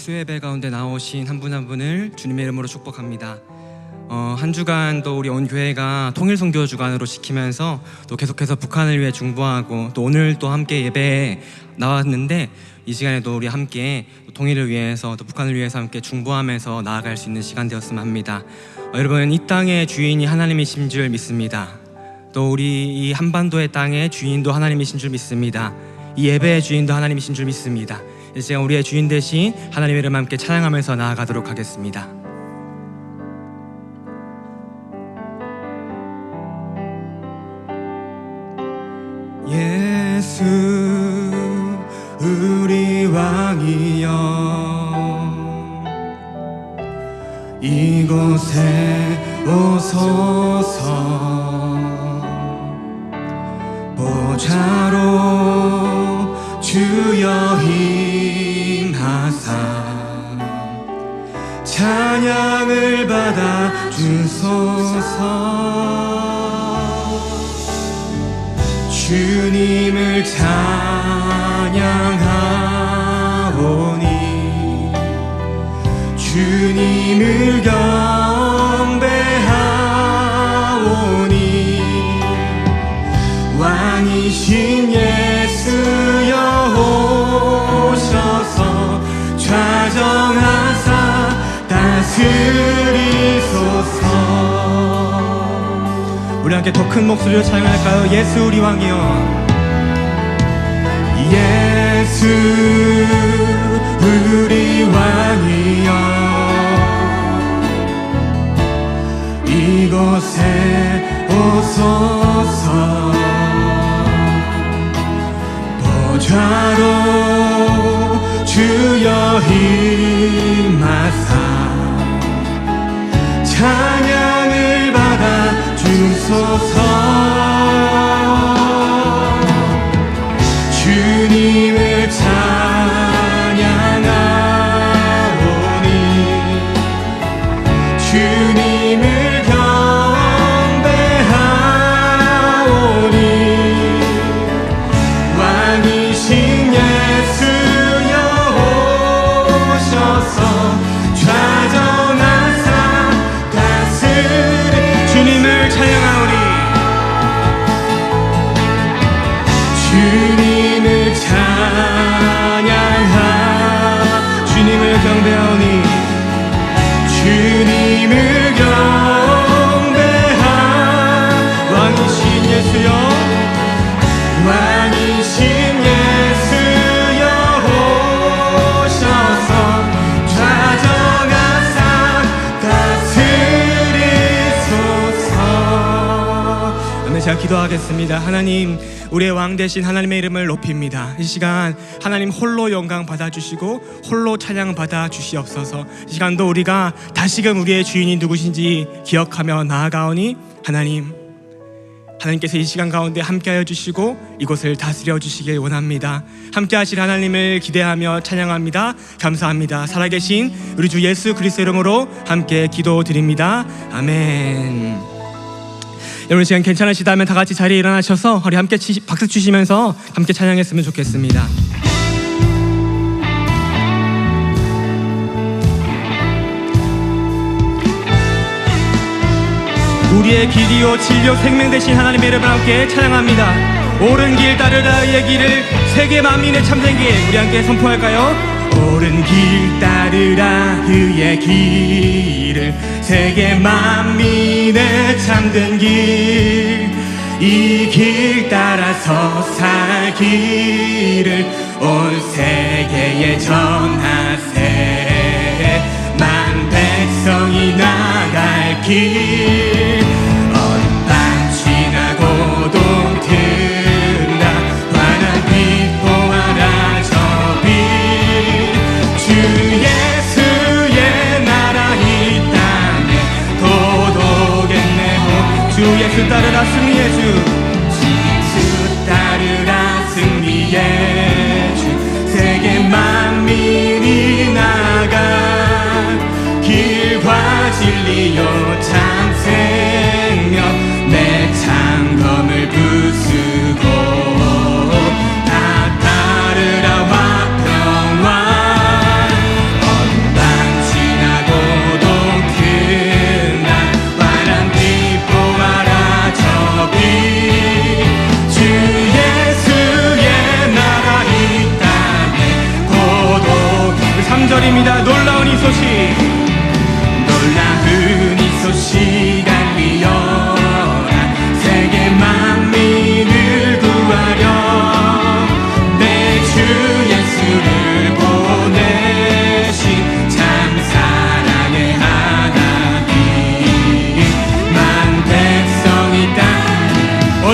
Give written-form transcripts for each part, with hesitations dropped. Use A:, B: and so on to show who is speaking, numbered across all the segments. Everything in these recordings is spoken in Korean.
A: 수예배 가운데 나오신 한 분 한 분을 주님의 이름으로 축복합니다. 한 주간 또 우리 온 교회가 통일 선교 주간으로 지키면서 또 계속해서 북한을 위해 중보하고 또 오늘 또 함께 예배에 나왔는데 이 시간에도 우리 함께 통일을 위해서 또 북한을 위해서 함께 중보하면서 나아갈 수 있는 시간 되었으면 합니다. 여러분, 이 땅의 주인이 하나님이신 줄 믿습니다. 또 우리 이 한반도의 땅의 주인도 하나님이신 줄 믿습니다. 이 예배의 주인도 하나님이신 줄 믿습니다. 이 시간 우리의 주인 대신 하나님의 이름 함께 찬양하면서 나아가도록 하겠습니다. 예수 우리 왕이여, 이곳에 오소서. 보좌로 주여 임하사 찬양을 받아 주소서. 주님을 찬양하오니 주님을 경배하오니 왕이신 예수여 오셔서 좌정하사 다스리소서. 우리 함께 더 큰 목소리로 찬양할까요? 예수 우리 왕이여, 예수 우리 왕이여, 이곳에 오소서. 보좌로 주여 임하사 찬양을 받아 주소서. 주님을 찬양하오니 주님을 경배하오니 왕이신 예수여 오셔서 좌정하사 다스리. 주님을 찬양하오니 주님을 찬양하 주님을 경배하오니 주님을 경배하. 왕이신 예수여, 왕이신 예수여 오셔서 좌정하사 다스리소서. 오늘 제가 기도하겠습니다. 하나님, 우리의 왕 되신 하나님의 이름을 높입니다. 이 시간 하나님 홀로 영광 받아주시고 홀로 찬양 받아주시옵소서. 이 시간도 우리가 다시금 우리의 주인이 누구신지 기억하며 나아가오니 하나님께서 이 시간 가운데 함께하여 주시고 이곳을 다스려 주시길 원합니다. 함께 하실 하나님을 기대하며 찬양합니다. 감사합니다. 살아계신 우리 주 예수 그리스도 이름으로 함께 기도드립니다. 아멘. 여러분, 시간 괜찮으시다면 다 같이 자리에 일어나셔서 우리 함께 박수 치시면서 함께 찬양했으면 좋겠습니다. 우리의 길이요 진리요 생명 되신 하나님의 이름을 함께 찬양합니다. 옳은 길 따르라 의의 길을 세계 만민의 참된 길, 우리 함께 선포할까요? 옳은 길 따르라 의의 길을 세계 만민의 참된 길, 이 길 따라서 살 길을 온 세계에 전하세. 만 백성이 나갈 길, 어둠 밤 지나고 도 든다. 환한 빛 보아라 저 빛, 주 예수의 나라 이 땅에 도독했네. 주 예수 따르라 승리의 주, 예수 따르라 승리의 주, 세계 만민이 나가 길과 진리요 참 생명, 내 창검을 부수고 다 따르라 화평왕.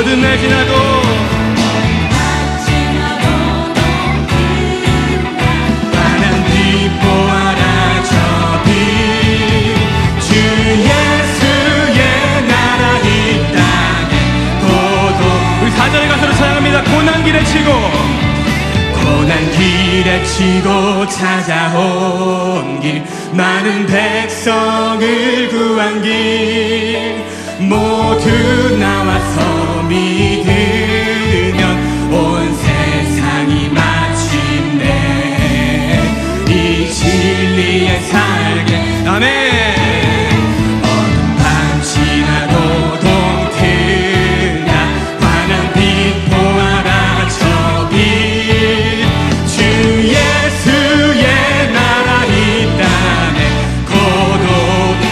A: 모든 날 지나고 환한 빛 보아라 저 빛 주 예수의 나라 이 땅에 고도 우리 4절의 가사로 찬양합니다. 고난길에 치고 고난길에 치고 찾아온 길 많은 백성을 구한 길 모두 나와서 믿으면 온 세상이 마침내 이 진리에 살게 아멘. 어둠 밤 지나고 동트나 환한 빛 보아라 저 빛 주 예수의 나라 이 땅에 고도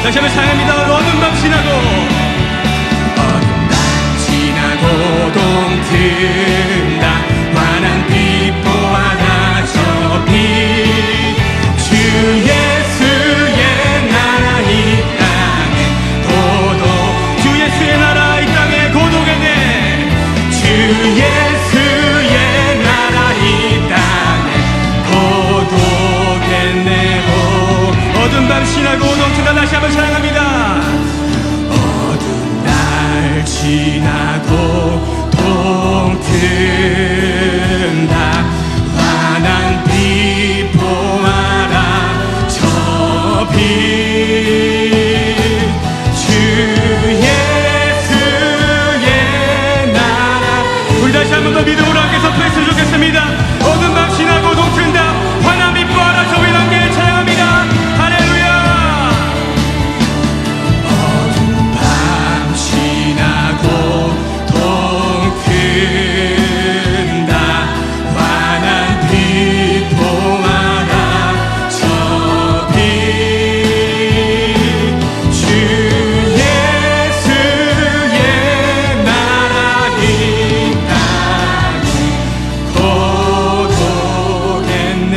A: 다시 한번 찬양합니다. 어둠 밤 지나고 동튼다 환한 빛 보아라 저 빛 주 예수의 나라 이 땅에 고도 주 예수의 나라 이 땅에 고도겠네 주 예수의 나라 이 땅에 고도겠네 어두운 밤 지나고 동튼다 다시 한번 찬양합니다. 어두운 날 지나고 동튼다 환한 빛 보아라 저 빛 주 예수의 나라 우리 다시 한 번 더 믿음으로 함께 선포했으면 좋겠습니다. 어두운 밤 지나고 동튼다 환한 빛 보아라 저 빛 함께 찬양합니다. 할렐루야. 어두운 밤 지나고 동튼다 환한 빛 보아라 저 빛 주 예수의 나라 이 땅에 고도겠네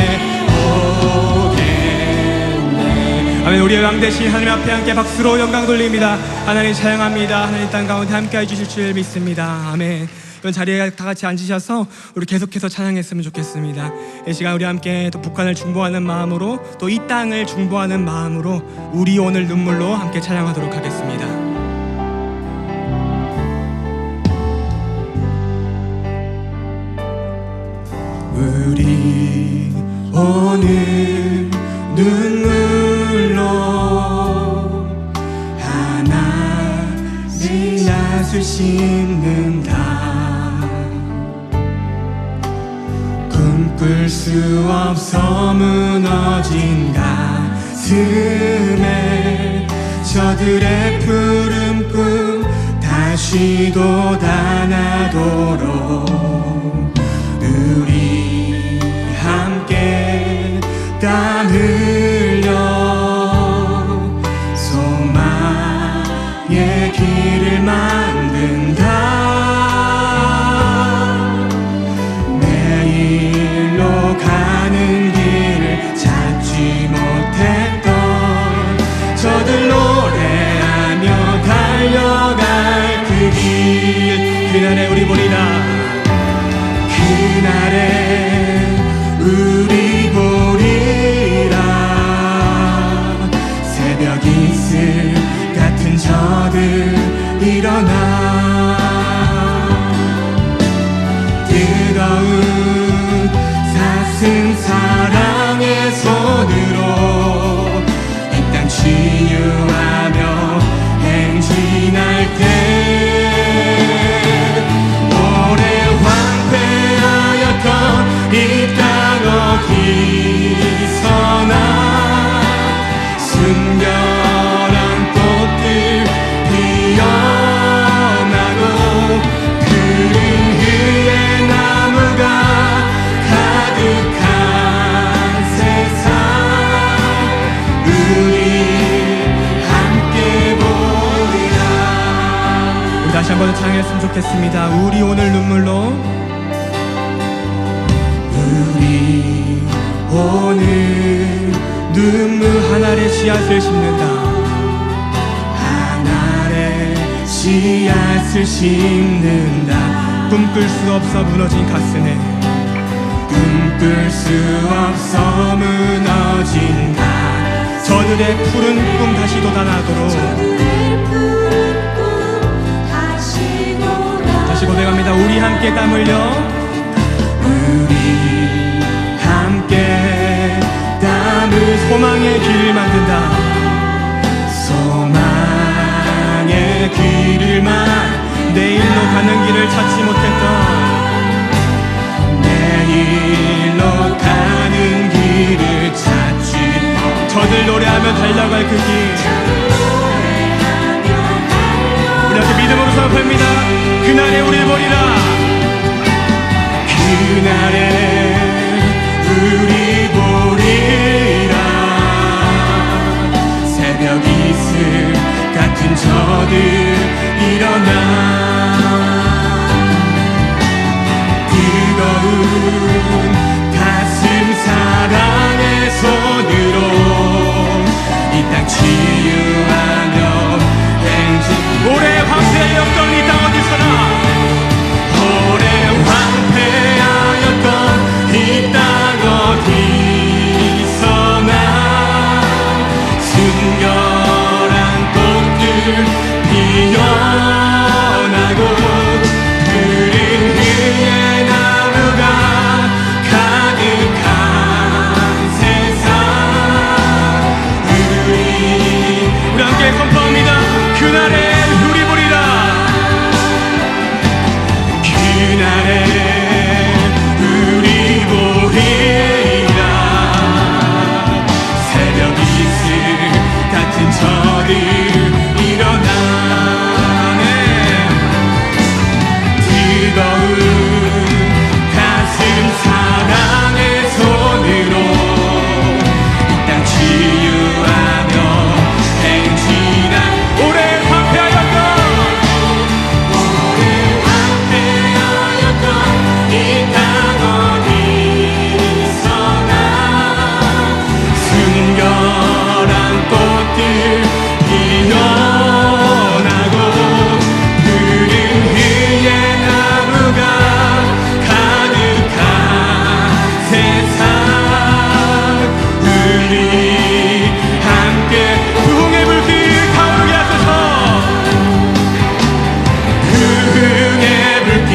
A: 오겠네 아멘. 우리의 왕 대신 하나님 앞에 함께 박수로 영광 돌립니다. 하나님 찬양합니다. 하나님 땅 가운데 함께 해주실 줄 믿습니다. 아멘. 이번 자리에 다 같이 앉으셔서 우리 계속해서 찬양했으면 좋겠습니다. 이 시간 우리 함께 또 북한을 중보하는 마음으로 또 이 땅을 중보하는 마음으로 우리 오늘 눈물로 함께 찬양하도록 하겠습니다. 우리 오늘 눈물로 하나의 앗을 심는다. 꿈꿀 수 없어 무너진 가슴에 저들의 푸른 꿈 다시 돋아나도록 우리 함께 땀 흘려 소망의 길을 만든다. 내일로 가는 길을 찾지 못했던 저들 노래하며 달려갈 그 길 그날에 우리 보리라 그날에 우리 보리라. 새벽 이슬 같은 저들 일어나 뜨거운 사슴 사랑의 손으로 이 땅 치유하며 행진할 때 오래 황폐하였던 이 땅 어디서나 순결한 꽃들 피어나고 푸른 그의 나무가 가득한 세상 우리 함께 보리라. 우리 다시 한번 찬양했으면 좋겠습니다. 우리 오늘 눈물로 우리 오늘 눈물 하나의 씨앗을 심는다. 하나의 씨앗을 심는다. 꿈꿀 수 없어 무너진 가슴에 꿈꿀 수 없어 무너진 가슴에 저들의 푸른 꿈 다시 돋아나도록 다시 고백합니다. 우리 함께 땀 흘려 우리 함께 땀을 소망의 길을 만든다. 소망의 길을만 내일로 가는 길을 찾지 못했던 내일로 가는 길을 찾지 저들 노래하며 달려갈 그 길 우리 함께 믿음으로 선포합니다. 그날에 우리 보리라 그날에 우리 보리라 새벽 이슬 같은 저들 일어나 뜨거운 가슴 사랑의 손으로 이 땅 치유하며 행진 오래 황폐하였던 이 땅 어디서나 오래 황폐하였던 이 땅 어디서나 순결한 꽃들 피어나고 푸른 위에 나무가 가득한 세상 우리 함께 선포합니다. 그날에 우리 보리라 그날에 우리 보리라 새벽 이슬 같은 저들 일어나네 뜨거운 가슴 사랑의 손으로 이 땅 치유하며 행진한 오래 황폐하였던 이 땅 어디서나 순결한 꽃들 피어나고 푸른 위에 나무가 가득한 세상 우리 함께 부흥의 불길 타오르게 하소서 부흥의 불길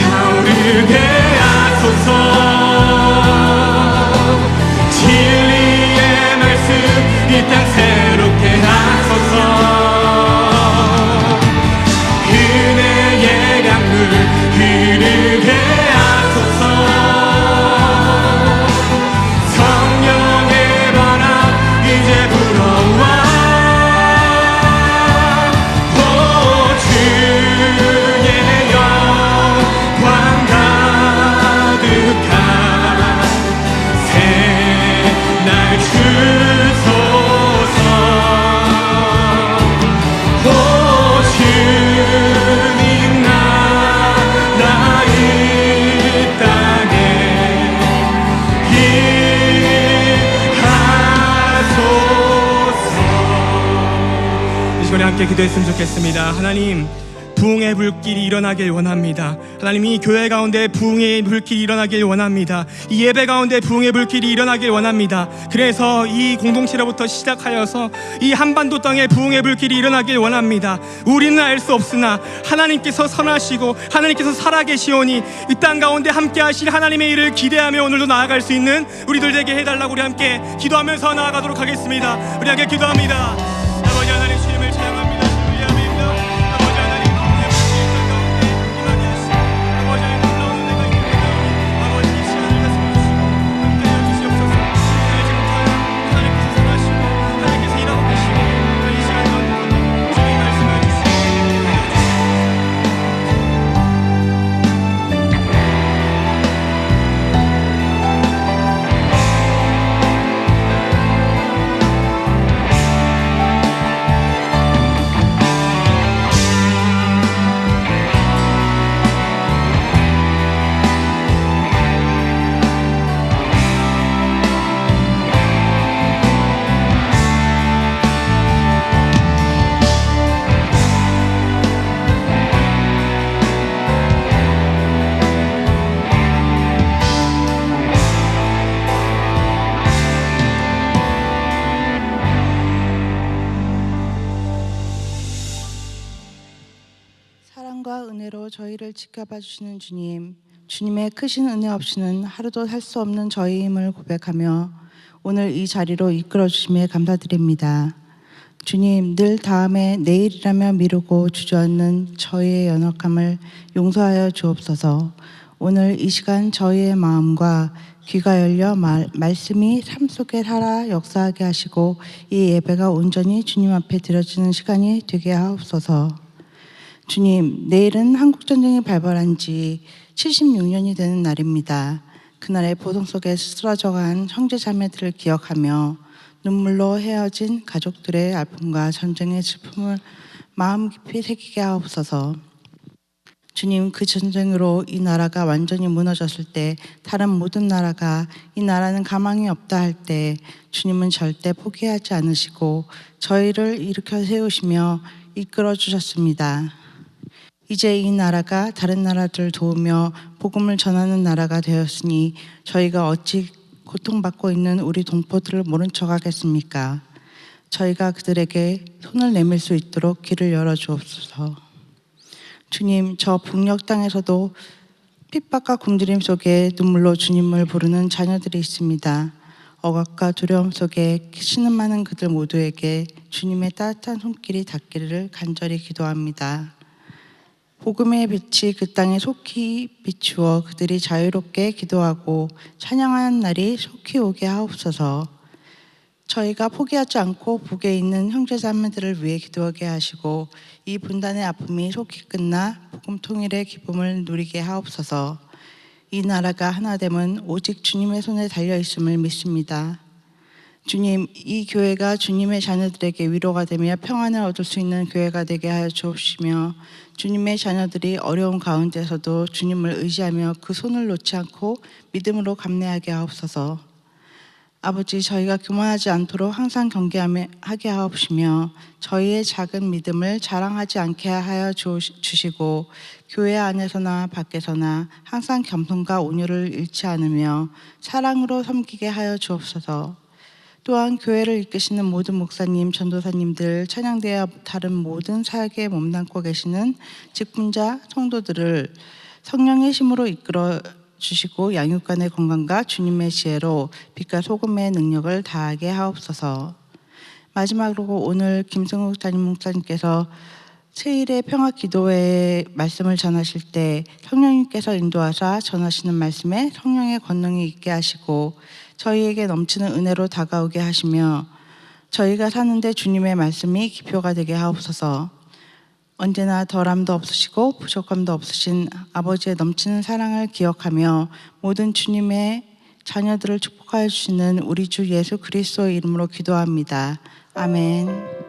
A: 타오르게 하소서 진리의 말씀 이 땅 새롭게 하소서 은혜의 강물 흐르게 하소서 성령의 바람 이제 불어와 오 주의 영광 가득한 새날 주소서 오 주님 나라 이 땅에 일하소서. 이 시간에 함께 기도했으면 좋겠습니다. 하나님 부흥의 불길이 일어나길 원합니다. 하나님 이 교회 가운데 부흥의 불길이 일어나길 원합니다. 이 예배 가운데 부흥의 불길이 일어나길 원합니다. 그래서 이 공동체로부터 시작하여서 이 한반도 땅에 부흥의 불길이 일어나길 원합니다. 우리는 알 수 없으나 하나님께서 선하시고 하나님께서 살아계시오니 이 땅 가운데 함께 하실 하나님의 일을 기대하며 오늘도 나아갈 수 있는 우리들 되게 해달라고 우리 함께 기도하면서 나아가도록 하겠습니다. 우리 함께 기도합니다. 아버지 하나님 주님을 찬양합니다. 아버지 하나님 부흥의 불길이 이 땅 가운데 임하게 하시고 아버지 하나님 놀라운 은혜가 있는 아버지 이 시간을 다스려 주시고 함께 해주시옵소서. 하나님께서 선하시고 하나님께서 일하고 계시고 이 시간 가운데 주님 말씀을 주시고
B: 사랑과 은혜로 저희를 지켜봐 주시는 주님, 주님의 크신 은혜 없이는 하루도 살 수 없는 저희임을 고백하며 오늘 이 자리로 이끌어 주심에 감사드립니다. 주님, 늘 다음에 내일이라며 미루고 주저앉는 저희의 연약함을 용서하여 주옵소서. 오늘 이 시간 저희의 마음과 귀가 열려 말씀이 삶 속에 살아 역사하게 하시고 이 예배가 온전히 주님 앞에 드려지는 시간이 되게 하옵소서. 주님, 내일은 한국전쟁이 발발한 지 76년이 되는 날입니다. 그날의 보동 속에 쓰러져간 형제자매들을 기억하며 눈물로 헤어진 가족들의 아픔과 전쟁의 슬픔을 마음 깊이 새기게 하옵소서. 주님, 그 전쟁으로 이 나라가 완전히 무너졌을 때, 다른 모든 나라가 이 나라는 가망이 없다 할 때 주님은 절대 포기하지 않으시고 저희를 일으켜 세우시며 이끌어 주셨습니다. 이제 이 나라가 다른 나라들을 도우며 복음을 전하는 나라가 되었으니 저희가 어찌 고통받고 있는 우리 동포들을 모른 척하겠습니까? 저희가 그들에게 손을 내밀 수 있도록 길을 열어주옵소서. 주님, 저 북녘 땅에서도 핍박과 굶주림 속에 눈물로 주님을 부르는 자녀들이 있습니다. 억압과 두려움 속에 신음하는 그들 모두에게 주님의 따뜻한 손길이 닿기를 간절히 기도합니다. 복음의 빛이 그 땅에 속히 비추어 그들이 자유롭게 기도하고 찬양하는 날이 속히 오게 하옵소서. 저희가 포기하지 않고 북에 있는 형제자매들을 위해 기도하게 하시고 이 분단의 아픔이 속히 끝나 복음 통일의 기쁨을 누리게 하옵소서. 이 나라가 하나됨은 오직 주님의 손에 달려 있음을 믿습니다. 주님, 이 교회가 주님의 자녀들에게 위로가 되며 평안을 얻을 수 있는 교회가 되게 하여 주옵시며 주님의 자녀들이 어려운 가운데서도 주님을 의지하며 그 손을 놓지 않고 믿음으로 감내하게 하옵소서. 아버지, 저희가 교만하지 않도록 항상 경계하게 하옵시며 저희의 작은 믿음을 자랑하지 않게 하여 주시고 교회 안에서나 밖에서나 항상 겸손과 온유를 잃지 않으며 사랑으로 섬기게 하여 주옵소서. 또한 교회를 이끄시는 모든 목사님, 전도사님들, 찬양대와 다른 모든 사역에 몸담고 계시는 직분자, 성도들을 성령의 힘으로 이끌어 주시고 양육간의 건강과 주님의 지혜로 빛과 소금의 능력을 다하게 하옵소서. 마지막으로 오늘 김승욱 담임 목사님께서 세일의 평화 기도회의 말씀을 전하실 때 성령님께서 인도하사 전하시는 말씀에 성령의 권능이 있게 하시고 저희에게 넘치는 은혜로 다가오게 하시며 저희가 사는데 주님의 말씀이 기표가 되게 하옵소서. 언제나 덜함도 없으시고 부족함도 없으신 아버지의 넘치는 사랑을 기억하며 모든 주님의 자녀들을 축복하여 주시는 우리 주 예수 그리스도의 이름으로 기도합니다. 아멘.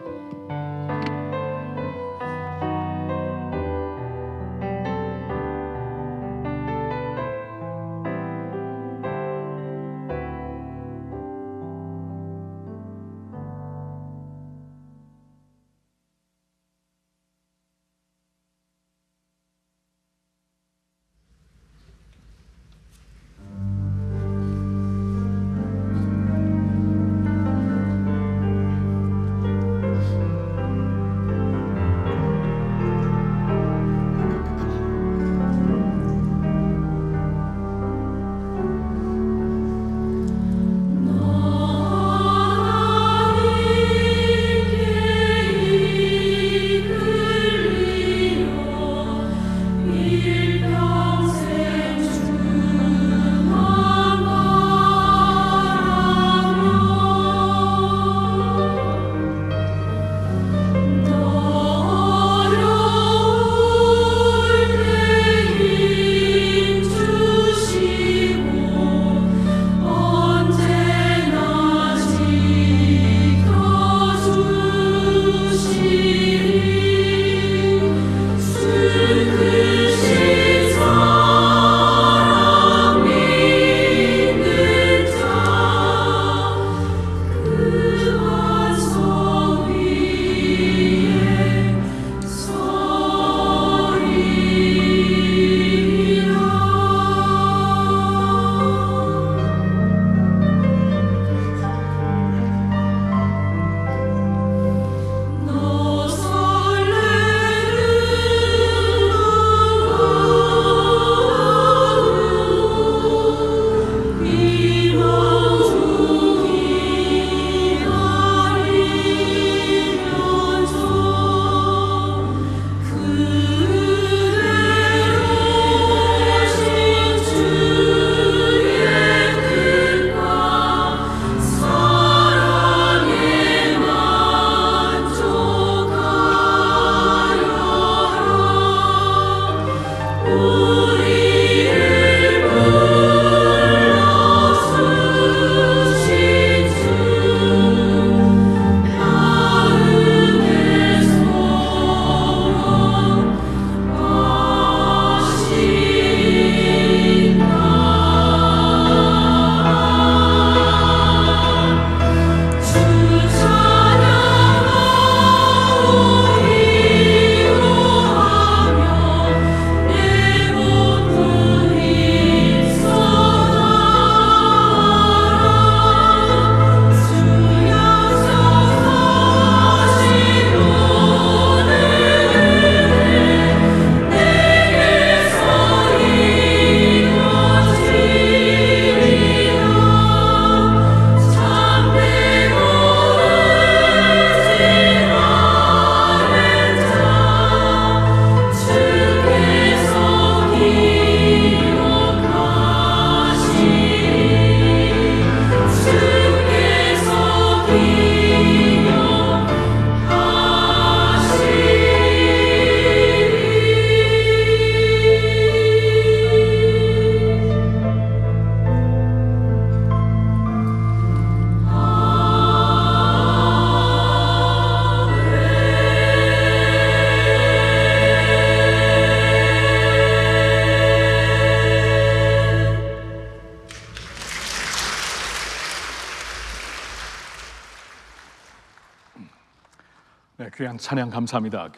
C: 귀한 찬양 감사합니다.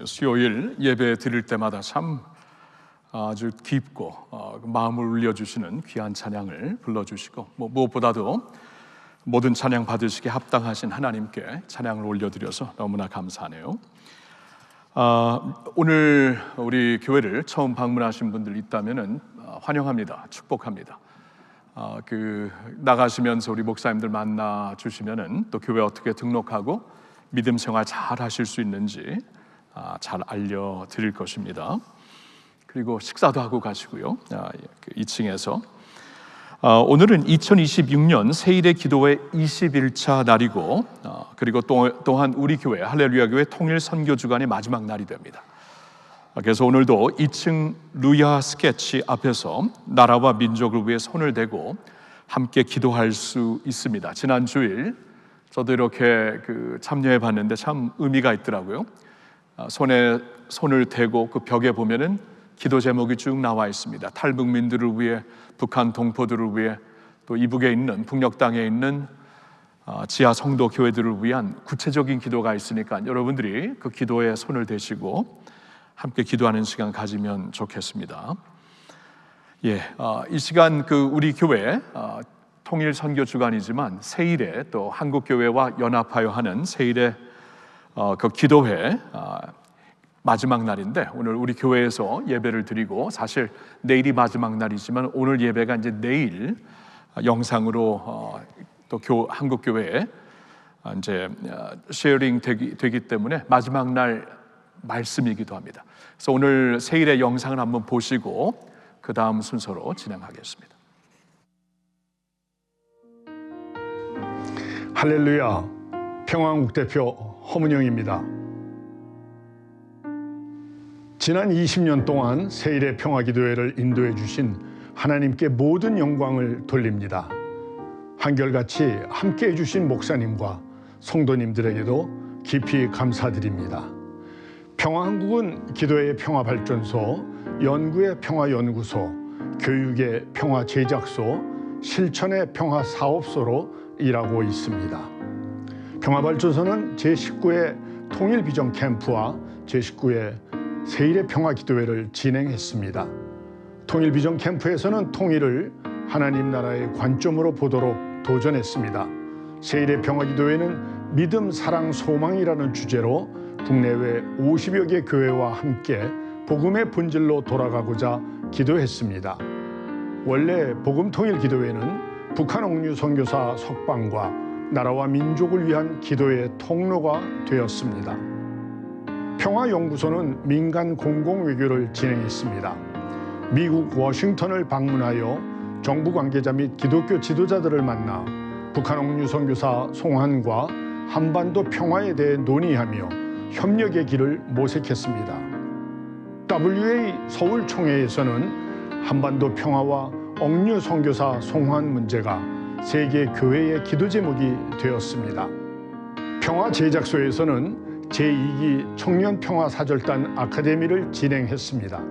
C: 수요일 예배 드릴 때마다 참 아주 깊고 마음을 울려주시는 귀한 찬양을 불러주시고 무엇보다도 모든 찬양 받으시기에 합당하신 하나님께 찬양을 올려드려서 너무나 감사하네요. 오늘 우리 교회를 처음 방문하신 분들 있다면 환영합니다. 축복합니다. 나가시면서 우리 목사님들 만나 주시면은 또 교회 어떻게 등록하고 믿음 생활 잘 하실 수 있는지 잘 알려드릴 것입니다. 그리고 식사도 하고 가시고요. 2층에서 오늘은 2026년 세일의 기도회 21차 날이고 그리고 또한 우리 교회 할렐루야 교회 통일 선교 주간의 마지막 날이 됩니다. 그래서 오늘도 2층 루야 스케치 앞에서 나라와 민족을 위해 손을 대고 함께 기도할 수 있습니다. 지난 주일 저도 이렇게 참여해 봤는데 참 의미가 있더라고요. 손에 손을 대고 그 벽에 보면은 기도 제목이 쭉 나와 있습니다. 탈북민들을 위해, 북한 동포들을 위해, 또 이북에 있는 북녘 땅에 있는 지하 성도 교회들을 위한 구체적인 기도가 있으니까 여러분들이 그 기도에 손을 대시고 함께 기도하는 시간 가지면 좋겠습니다. 이 시간 우리 교회 통일 선교 주간이지만 세일에 또 한국 교회와 연합하여 하는 세일의 그 기도회 마지막 날인데 오늘 우리 교회에서 예배를 드리고 사실 내일이 마지막 날이지만 오늘 예배가 이제 내일 영상으로 또 한국 교회에 이제 쉐어링 되기 때문에 마지막 날 말씀이기도 합니다. 그래서 오늘 세일의 영상을 한번 보시고 그 다음 순서로 진행하겠습니다.
D: 할렐루야, 평화한국 대표 허문영입니다. 지난 20년 동안 세일의 평화기도회를 인도해 주신 하나님께 모든 영광을 돌립니다. 한결같이 함께해 주신 목사님과 성도님들에게도 깊이 감사드립니다. 평화한국은 기도의 평화발전소, 연구의 평화연구소, 교육의 평화제작소, 실천의 평화사업소로 일하고 있습니다. 평화발전소는 제19회 통일비전 캠프와 제19회 세일의 평화기도회를 진행했습니다. 통일비전 캠프에서는 통일을 하나님 나라의 관점으로 보도록 도전했습니다. 세일의 평화기도회는 믿음, 사랑, 소망이라는 주제로 국내외 50여 개 교회와 함께 복음의 본질로 돌아가고자 기도했습니다. 원래 복음통일기도회는 북한 옥류 선교사 석방과 나라와 민족을 위한 기도의 통로가 되었습니다. 평화연구소는 민간 공공외교를 진행했습니다. 미국 워싱턴을 방문하여 정부 관계자 및 기독교 지도자들을 만나 북한 옥류 선교사 송환과 한반도 평화에 대해 논의하며 협력의 길을 모색했습니다. WA 서울총회에서는 한반도 평화와 옥류 선교사 송환 문제가 세계 교회의 기도 제목이 되었습니다. 평화제작소에서는 제2기 청년평화사절단 아카데미를 진행했습니다.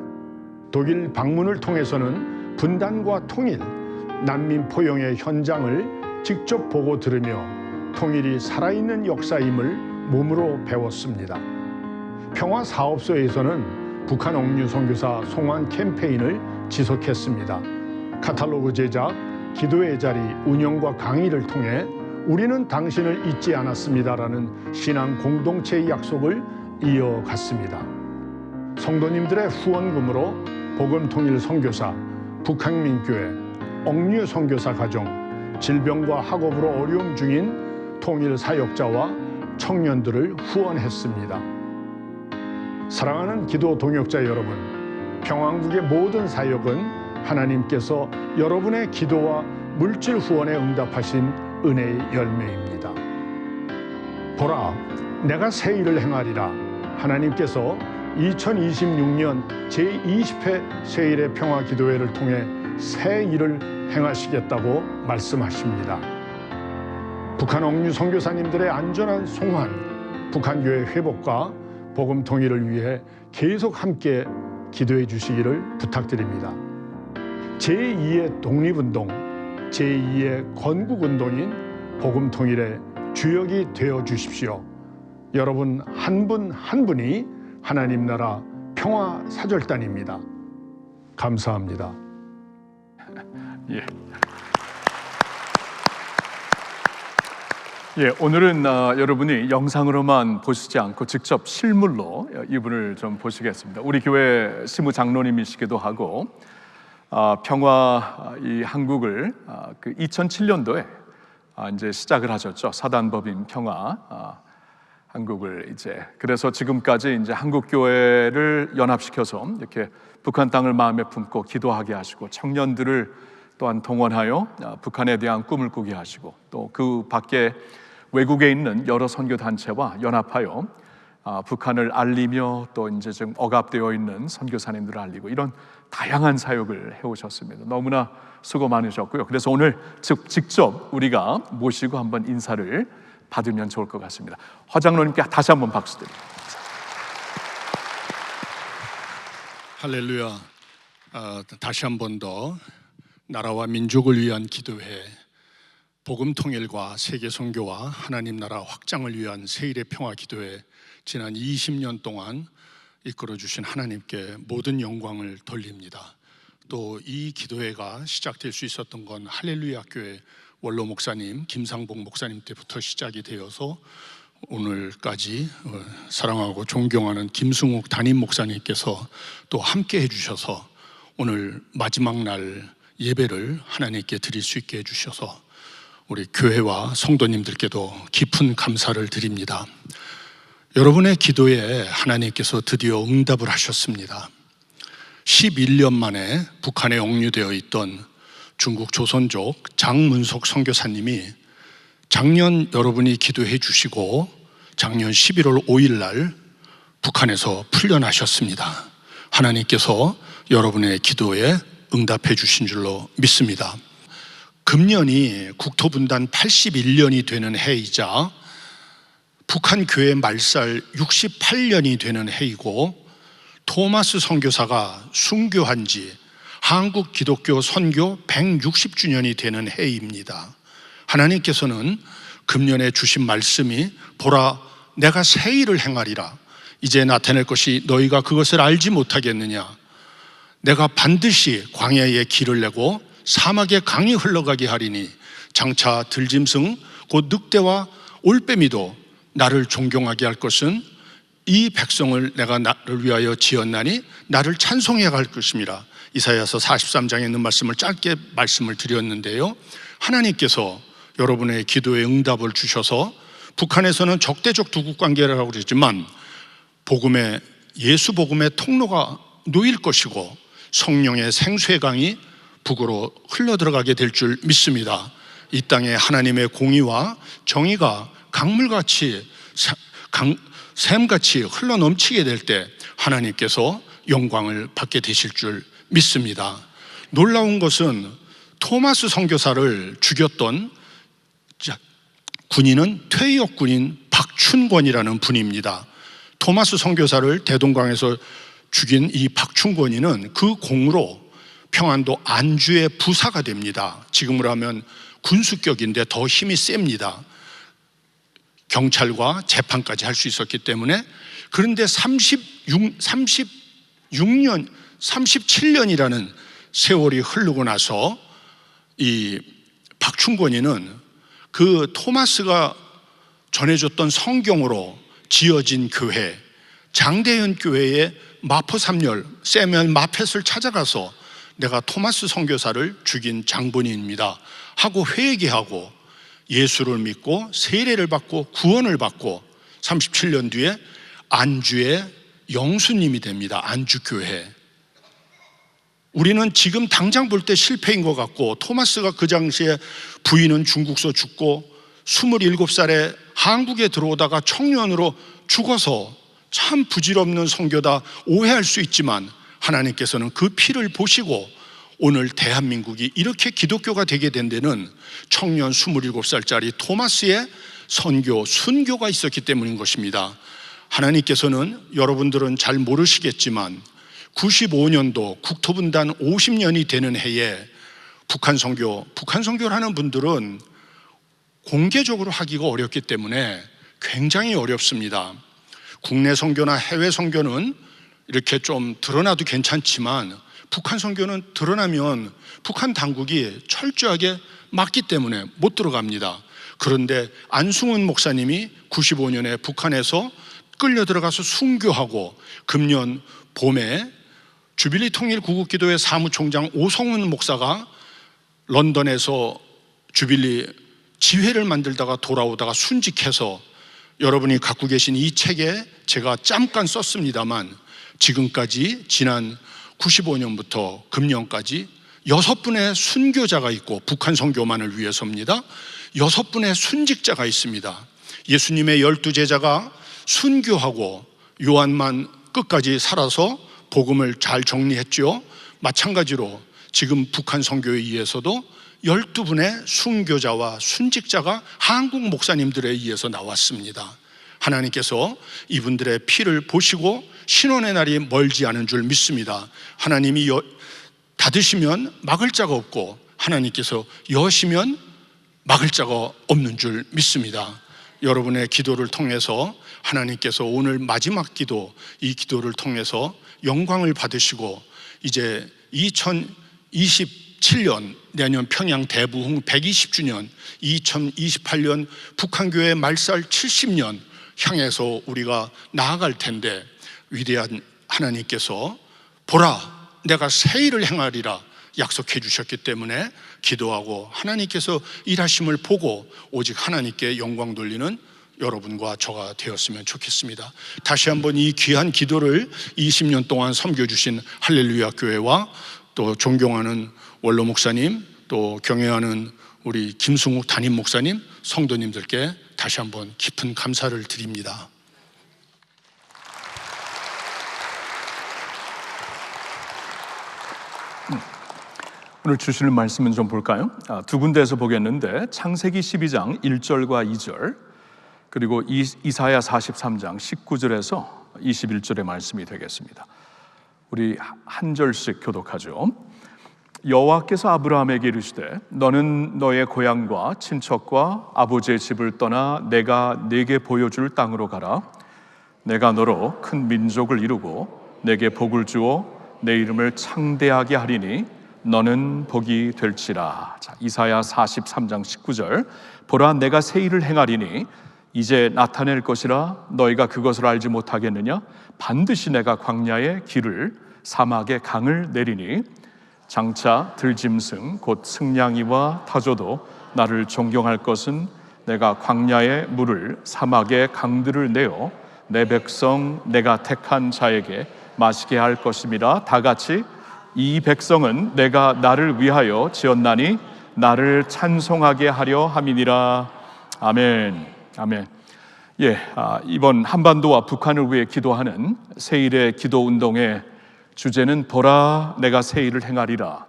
D: 독일 방문을 통해서는 분단과 통일, 난민 포용의 현장을 직접 보고 들으며 통일이 살아있는 역사임을 몸으로 배웠습니다. 평화사업소에서는 북한 옥류 선교사 송환 캠페인을 지속했습니다. 카탈로그 제작, 기도의 자리, 운영과 강의를 통해 우리는 당신을 잊지 않았습니다라는 신앙 공동체의 약속을 이어갔습니다. 성도님들의 후원금으로 복음통일 선교사, 북한민교회, 옥류 선교사 가정, 질병과 학업으로 어려움 중인 통일 사역자와 청년들을 후원했습니다. 사랑하는 기도 동역자 여러분, 평화한국의 모든 사역은 하나님께서 여러분의 기도와 물질 후원에 응답하신 은혜의 열매입니다. 보라, 내가 새 일을 행하리라. 하나님께서 2026년 제20회 세일의 평화기도회를 통해 새 일을 행하시겠다고 말씀하십니다. 북한 옥류 선교사님들의 안전한 송환, 북한교회 회복과 복음 통일을 위해 계속 함께 기도해 주시기를 부탁드립니다. 제2의 독립운동, 제2의 건국운동인 복음 통일의 주역이 되어 주십시오. 여러분 한 분 한 분이 하나님 나라 평화 사절단입니다. 감사합니다.
C: 예. 예, 오늘은 여러분이 영상으로만 보시지 않고 직접 실물로 이분을 좀 보시겠습니다. 우리 교회 시무 장로님이시기도 하고 평화 이 한국을 그 2007년도에 이제 시작을 하셨죠. 사단법인 평화 한국을 이제 그래서 지금까지 이제 한국 교회를 연합시켜서 이렇게 북한 땅을 마음에 품고 기도하게 하시고 청년들을 또한 동원하여 북한에 대한 꿈을 꾸게 하시고 또 그 밖에 외국에 있는 여러 선교 단체와 연합하여 북한을 알리며 또 이제 좀 억압되어 있는 선교사님들을 알리고 이런 다양한 사역을 해오셨습니다. 너무나 수고 많으셨고요. 그래서 오늘 직접 우리가 모시고 한번 인사를 받으면 좋을 것 같습니다. 화 장로님께 다시 한번 박수 드립니다.
E: 할렐루야. 다시 한 번 더 나라와 민족을 위한 기도회, 복음 통일과 세계 선교와 하나님 나라 확장을 위한 세일의 평화 기도회, 지난 20년 동안 이끌어 주신 하나님께 모든 영광을 돌립니다. 또 이 기도회가 시작될 수 있었던 건 할렐루야 교회 원로 목사님 김상복 목사님 때부터 시작이 되어서 오늘까지 사랑하고 존경하는 김승욱 담임 목사님께서 또 함께 해주셔서 오늘 마지막 날 예배를 하나님께 드릴 수 있게 해주셔서 우리 교회와 성도님들께도 깊은 감사를 드립니다. 여러분의 기도에 하나님께서 드디어 응답을 하셨습니다. 11년 만에 북한에 억류되어 있던 중국 조선족 장문석 선교사님이 작년 여러분이 기도해 주시고 작년 11월 5일 날 북한에서 풀려나셨습니다. 하나님께서 여러분의 기도에 응답해 주신 줄로 믿습니다. 금년이 국토분단 81년이 되는 해이자 북한 교회 말살 68년이 되는 해이고 토마스 선교사가 순교한 지 한국 기독교 선교 160주년이 되는 해입니다. 하나님께서는 금년에 주신 말씀이 보라 내가 새 일을 행하리라 이제 나타낼 것이 너희가 그것을 알지 못하겠느냐 내가 반드시 광야에 길을 내고 사막에 강이 흘러가게 하리니 장차 들짐승 곧 늑대와 올빼미도 나를 존경하게 할 것은 이 백성을 내가 나를 위하여 지었나니 나를 찬송해야 할 것입니다. 이사야서 43장에 있는 말씀을 짧게 말씀을 드렸는데요, 하나님께서 여러분의 기도에 응답을 주셔서 북한에서는 적대적 두국관계라고 그랬지만 복음의 예수 복음의 통로가 놓일 것이고 성령의 생수의 강이 북으로 흘러들어가게 될 줄 믿습니다. 이 땅에 하나님의 공의와 정의가 강물같이 샘같이 흘러넘치게 될 때 하나님께서 영광을 받게 되실 줄 믿습니다. 놀라운 것은 토마스 선교사를 죽였던 군인은 퇴역 군인 박춘권이라는 분입니다. 토마스 선교사를 대동강에서 죽인 이 박춘권이는 그 공으로 평안도 안주의 부사가 됩니다. 지금으로 하면 군수격인데 더 힘이 셉니다. 경찰과 재판까지 할 수 있었기 때문에. 그런데 37년이라는 세월이 흐르고 나서 이 박춘권이는 그 토마스가 전해줬던 성경으로 지어진 교회 장대현 교회의 마포 3열 세면 마펫을 찾아가서 내가 토마스 선교사를 죽인 장본인입니다 하고 회개하고 예수를 믿고 세례를 받고 구원을 받고 37년 뒤에 안주의 영수님이 됩니다. 안주교회. 우리는 지금 당장 볼 때 실패인 것 같고, 토마스가 그 당시에 부인은 중국서 죽고 27살에 한국에 들어오다가 청년으로 죽어서 참 부질없는 선교다 오해할 수 있지만 하나님께서는 그 피를 보시고 오늘 대한민국이 이렇게 기독교가 되게 된 데는 청년 27살짜리 토마스의 선교, 순교가 있었기 때문인 것입니다. 하나님께서는 여러분들은 잘 모르시겠지만 95년도 국토분단 50년이 되는 해에 북한 선교를 하는 분들은 공개적으로 하기가 어렵기 때문에 굉장히 어렵습니다. 국내 선교나 해외 선교는 이렇게 좀 드러나도 괜찮지만 북한 선교는 드러나면 북한 당국이 철저하게 막기 때문에 못 들어갑니다. 그런데 안승훈 목사님이 95년에 북한에서 끌려 들어가서 순교하고 금년 봄에 주빌리 통일 구국기도회 사무총장 오성훈 목사가 런던에서 주빌리 지회를 만들다가 돌아오다가 순직해서 여러분이 갖고 계신 이 책에 제가 잠깐 썼습니다만 지금까지 지난 95년부터 금년까지 6분의 순교자가 있고 북한 선교만을 위해서입니다. 6분의 순직자가 있습니다. 예수님의 12제자가 순교하고 요한만 끝까지 살아서 복음을 잘 정리했죠. 마찬가지로 지금 북한 선교에 의해서도 12분의 순교자와 순직자가 한국 목사님들에 의해서 나왔습니다. 하나님께서 이분들의 피를 보시고 신원의 날이 멀지 않은 줄 믿습니다. 하나님이 닫으시면 막을 자가 없고 하나님께서 여시면 막을 자가 없는 줄 믿습니다. 여러분의 기도를 통해서 하나님께서 오늘 마지막 기도, 이 기도를 통해서 영광을 받으시고 이제 2027년 내년 평양 대부흥 120주년, 2028년 북한교회 말살 70년 향해서 우리가 나아갈 텐데 위대한 하나님께서 보라 내가 새 일을 행하리라 약속해 주셨기 때문에 기도하고 하나님께서 일하심을 보고 오직 하나님께 영광 돌리는 여러분과 저가 되었으면 좋겠습니다. 다시 한번 이 귀한 기도를 20년 동안 섬겨주신 할렐루야 교회와 또 존경하는 원로 목사님, 또 경애하는 우리 김승욱 담임 목사님, 성도님들께 다시 한번 깊은 감사를 드립니다.
C: 오늘 주시는 말씀은 좀 볼까요? 두 군데에서 보겠는데 창세기 12장 1절과 2절 그리고 이사야 43장 19절에서 21절의 말씀이 되겠습니다. 우리 한 절씩 교독하죠. 여호와께서 아브라함에게 이르시되 너는 너의 고향과 친척과 아버지의 집을 떠나 내가 네게 보여줄 땅으로 가라. 내가 너로 큰 민족을 이루고 내게 복을 주어 내 이름을 창대하게 하리니 너는 복이 될지라. 자, 이사야 43장 19절 보라 내가 새 일을 행하리니 이제 나타낼 것이라 너희가 그것을 알지 못하겠느냐. 반드시 내가 광야에 길을 사막에 강을 내리니 장차 들짐승 곧 승냥이와 타조도 나를 존경할 것은 내가 광야에 물을 사막에 강들을 내어 내 백성 내가 택한 자에게 마시게 할 것임이라. 다 같이 이 백성은 내가 나를 위하여 지었나니 나를 찬송하게 하려 함이니라. 아멘. 아멘. 이번 한반도와 북한을 위해 기도하는 새일의 기도 운동의 주제는 보라 내가 새 일을 행하리라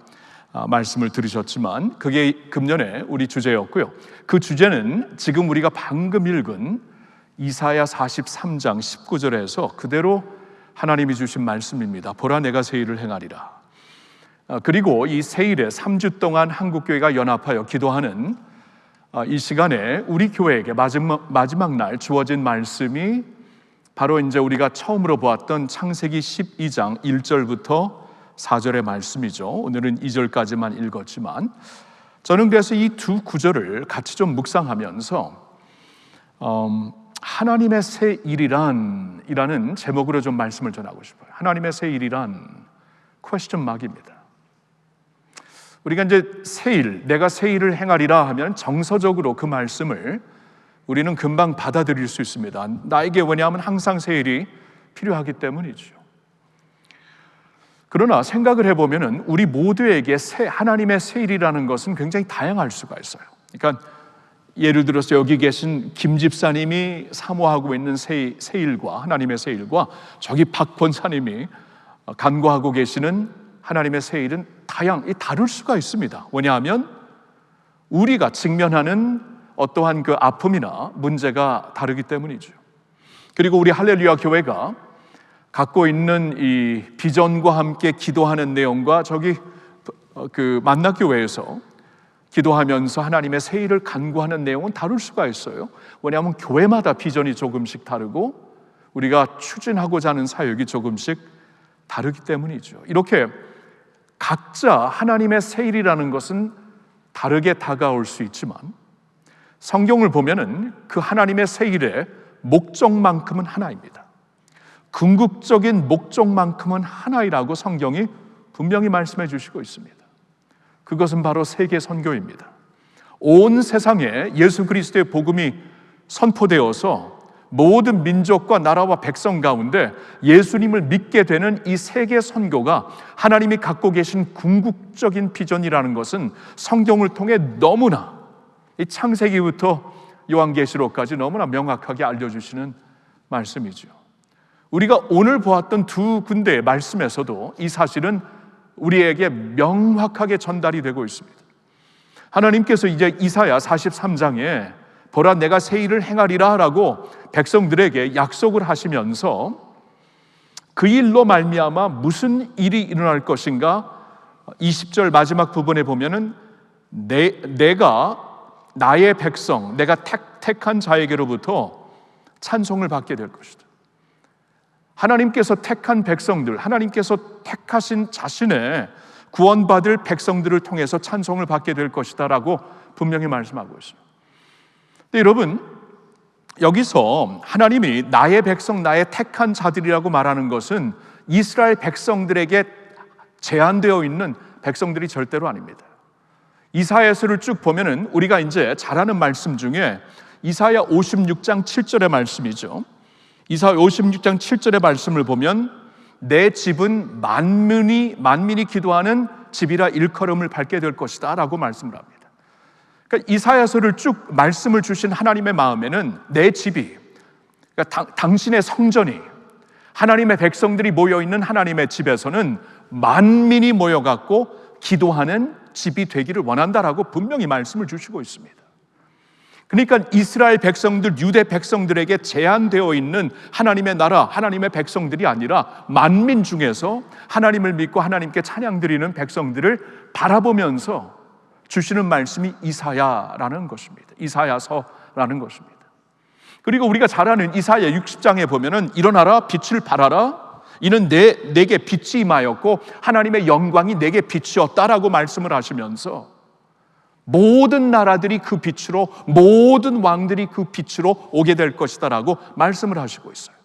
C: 말씀을 들으셨지만 그게 금년에 우리 주제였고요. 그 주제는 지금 우리가 방금 읽은 이사야 43장 19절에서 그대로 하나님이 주신 말씀입니다. 보라 내가 새 일을 행하리라. 그리고 이 새 일에 3주 동안 한국교회가 연합하여 기도하는 이 시간에 우리 교회에게 마지막 날 주어진 말씀이 바로 이제 우리가 처음으로 보았던 창세기 12장 1절부터 4절의 말씀이죠. 오늘은 2절까지만 읽었지만 저는 그래서 이 두 구절을 같이 좀 묵상하면서 하나님의 새 일이란이라는 제목으로 좀 말씀을 전하고 싶어요. 하나님의 새 일이란 퀘스천 마크입니다. 우리가 이제 새 일, 내가 새 일을 행하리라 하면 정서적으로 그 말씀을 우리는 금방 받아들일 수 있습니다. 나에게 왜냐하면 항상 새 일이 필요하기 때문이죠. 그러나 생각을 해보면 우리 모두에게 하나님의 새 일이라는 것은 굉장히 다양할 수가 있어요. 그러니까 예를 들어서 여기 계신 김 집사님이 사모하고 있는 새 일과 하나님의 새 일과 저기 박 권사님이 간구하고 계시는 하나님의 새 일은 다를 수가 있습니다. 왜냐하면 우리가 직면하는 어떠한 그 아픔이나 문제가 다르기 때문이죠. 그리고 우리 할렐루야 교회가 갖고 있는 이 비전과 함께 기도하는 내용과 저기 그 만나교회에서 기도하면서 하나님의 새 일을 간구하는 내용은 다를 수가 있어요. 왜냐하면 교회마다 비전이 조금씩 다르고 우리가 추진하고자 하는 사역이 조금씩 다르기 때문이죠. 이렇게 각자 하나님의 새 일이라는 것은 다르게 다가올 수 있지만 성경을 보면은 그 하나님의 새 일의 목적만큼은 하나입니다. 궁극적인 목적만큼은 하나이라고 성경이 분명히 말씀해 주시고 있습니다. 그것은 바로 세계 선교입니다. 온 세상에 예수 그리스도의 복음이 선포되어서 모든 민족과 나라와 백성 가운데 예수님을 믿게 되는 이 세계 선교가 하나님이 갖고 계신 궁극적인 비전이라는 것은 성경을 통해 너무나 이 창세기부터 요한계시록까지 너무나 명확하게 알려주시는 말씀이죠. 우리가 오늘 보았던 두 군데의 말씀에서도 이 사실은 우리에게 명확하게 전달이 되고 있습니다. 하나님께서 이제 이사야 43장에 보라 내가 새 일을 행하리라 라고 백성들에게 약속을 하시면서 그 일로 말미암아 무슨 일이 일어날 것인가 20절 마지막 부분에 보면은 내가 나의 백성 내가 택한 자에게로부터 찬송을 받게 될 것이다. 하나님께서 택한 백성들, 하나님께서 택하신 자신의 구원받을 백성들을 통해서 찬송을 받게 될 것이다 라고 분명히 말씀하고 있어요. 근데 여러분, 여기서 하나님이 나의 백성, 나의 택한 자들이라고 말하는 것은 이스라엘 백성들에게 제한되어 있는 백성들이 절대로 아닙니다. 이사야서를 쭉 보면은 우리가 이제 잘 아는 말씀 중에 이사야 56장 7절의 말씀이죠. 이사야 56장 7절의 말씀을 보면 내 집은 만민이 기도하는 집이라 일컬음을 받게 될 것이다 라고 말씀을 합니다. 그러니까 이사야서를 쭉 말씀을 주신 하나님의 마음에는 내 집이, 그러니까 당신의 성전이, 하나님의 백성들이 모여있는 하나님의 집에서는 만민이 모여갖고 기도하는 집이 되기를 원한다라고 분명히 말씀을 주시고 있습니다. 그러니까 이스라엘 백성들, 유대 백성들에게 제한되어 있는 하나님의 나라, 하나님의 백성들이 아니라 만민 중에서 하나님을 믿고 하나님께 찬양드리는 백성들을 바라보면서 주시는 말씀이 이사야라는 것입니다. 이사야서라는 것입니다. 그리고 우리가 잘 아는 이사야 60장에 보면은 일어나라 빛을 발하라 이는 내게 빛이 임하였고 하나님의 영광이 내게 빛이었다라고 말씀을 하시면서 모든 나라들이 그 빛으로, 모든 왕들이 그 빛으로 오게 될 것이다라고 말씀을 하시고 있어요.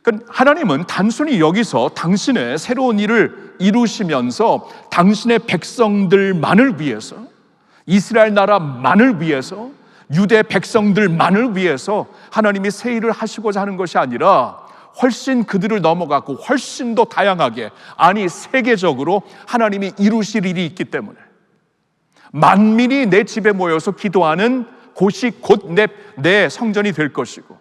C: 그러니까 하나님은 단순히 여기서 당신의 새로운 일을 이루시면서 당신의 백성들만을 위해서, 이스라엘 나라만을 위해서, 유대 백성들만을 위해서 하나님이 새 일을 하시고자 하는 것이 아니라 훨씬 그들을 넘어가고 훨씬 더 다양하게, 아니 세계적으로 하나님이 이루실 일이 있기 때문에 만민이 내 집에 모여서 기도하는 곳이 곧 내 성전이 될 것이고,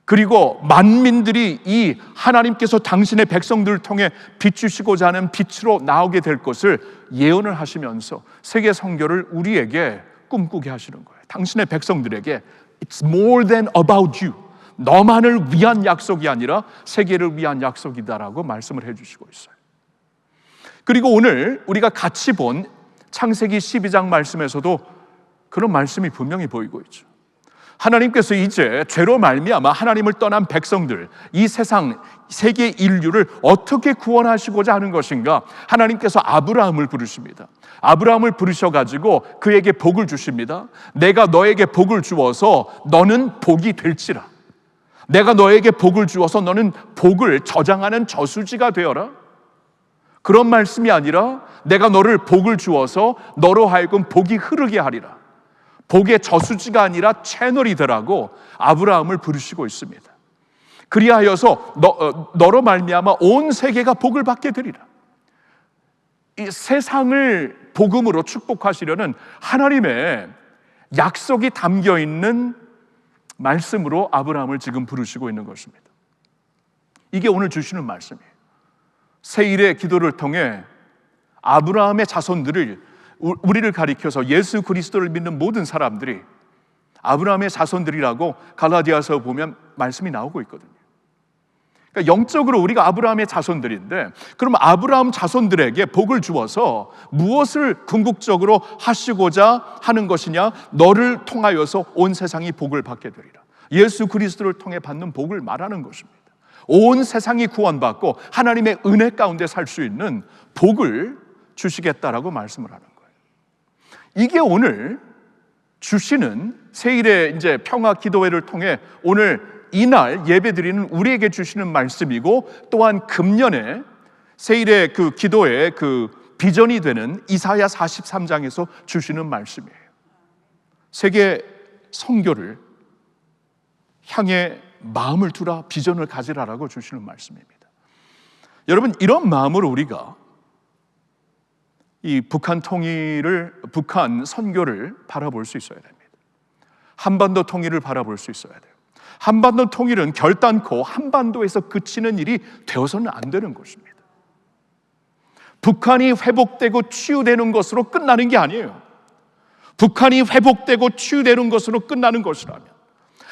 C: 그리고 만민들이 이 하나님께서 당신의 백성들을 통해 비추시고자 하는 빛으로 나오게 될 것을 예언을 하시면서 세계 선교를 우리에게 꿈꾸게 하시는 거예요. 당신의 백성들에게 It's more than about you, 너만을 위한 약속이 아니라 세계를 위한 약속이다라고 말씀을 해주시고 있어요. 그리고 오늘 우리가 같이 본 창세기 12장 말씀에서도 그런 말씀이 분명히 보이고 있죠. 하나님께서 이제 죄로 말미암아 하나님을 떠난 백성들, 이 세상 세계 인류를 어떻게 구원하시고자 하는 것인가, 하나님께서 아브라함을 부르십니다. 아브라함을 부르셔가지고 그에게 복을 주십니다. 내가 너에게 복을 주어서 너는 복이 될지라, 내가 너에게 복을 주어서 너는 복을 저장하는 저수지가 되어라. 그런 말씀이 아니라 내가 너를 복을 주어서 너로 하여금 복이 흐르게 하리라, 복의 저수지가 아니라 채널이 되라고 아브라함을 부르시고 있습니다. 그리하여서 너로 말미암아 온 세계가 복을 받게 되리라. 이 세상을 복음으로 축복하시려는 하나님의 약속이 담겨 있는 말씀으로 아브라함을 지금 부르시고 있는 것입니다. 이게 오늘 주시는 말씀이에요. 새 일의 기도를 통해 아브라함의 자손들을, 우리를 가리켜서 예수 그리스도를 믿는 모든 사람들이 아브라함의 자손들이라고 갈라디아서 보면 말씀이 나오고 있거든요. 그러니까 영적으로 우리가 아브라함의 자손들인데, 그럼 아브라함 자손들에게 복을 주어서 무엇을 궁극적으로 하시고자 하는 것이냐? 너를 통하여서 온 세상이 복을 받게 되리라. 예수 그리스도를 통해 받는 복을 말하는 것입니다. 온 세상이 구원받고 하나님의 은혜 가운데 살 수 있는 복을 주시겠다라고 말씀을 하는 거예요. 이게 오늘 주시는 세일의 이제 평화 기도회를 통해 오늘 이날 예배드리는 우리에게 주시는 말씀이고, 또한 금년에 세일의 그 기도의 그 비전이 되는 이사야 43장에서 주시는 말씀이에요. 세계 선교를 향해 마음을 두라, 비전을 가지라라고 주시는 말씀입니다. 여러분, 이런 마음으로 우리가 이 북한 통일을, 북한 선교를 바라볼 수 있어야 됩니다. 한반도 통일을 바라볼 수 있어야 돼요. 한반도 통일은 결단코 한반도에서 그치는 일이 되어서는 안 되는 것입니다. 북한이 회복되고 치유되는 것으로 끝나는 게 아니에요. 북한이 회복되고 치유되는 것으로 끝나는 것이라면,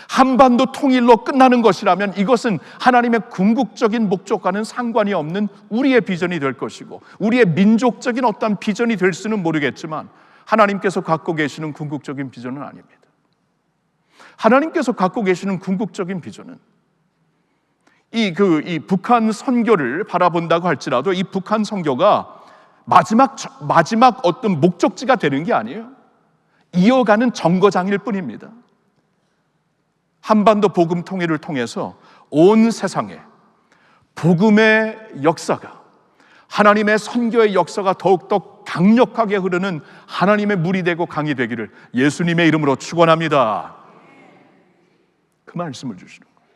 C: 한반도 통일로 끝나는 것이라면 이것은 하나님의 궁극적인 목적과는 상관이 없는 우리의 비전이 될 것이고, 우리의 민족적인 어떤 비전이 될 수는 모르겠지만 하나님께서 갖고 계시는 궁극적인 비전은 아닙니다. 하나님께서 갖고 계시는 궁극적인 비전은 이 북한 선교를 바라본다고 할지라도 이 북한 선교가 마지막 어떤 목적지가 되는 게 아니에요. 이어가는 정거장일 뿐입니다. 한반도 복음 통일을 통해서 온 세상에 복음의 역사가, 하나님의 선교의 역사가 더욱더 강력하게 흐르는 하나님의 물이 되고 강이 되기를 예수님의 이름으로 축원합니다. 그 말씀을 주시는 거예요.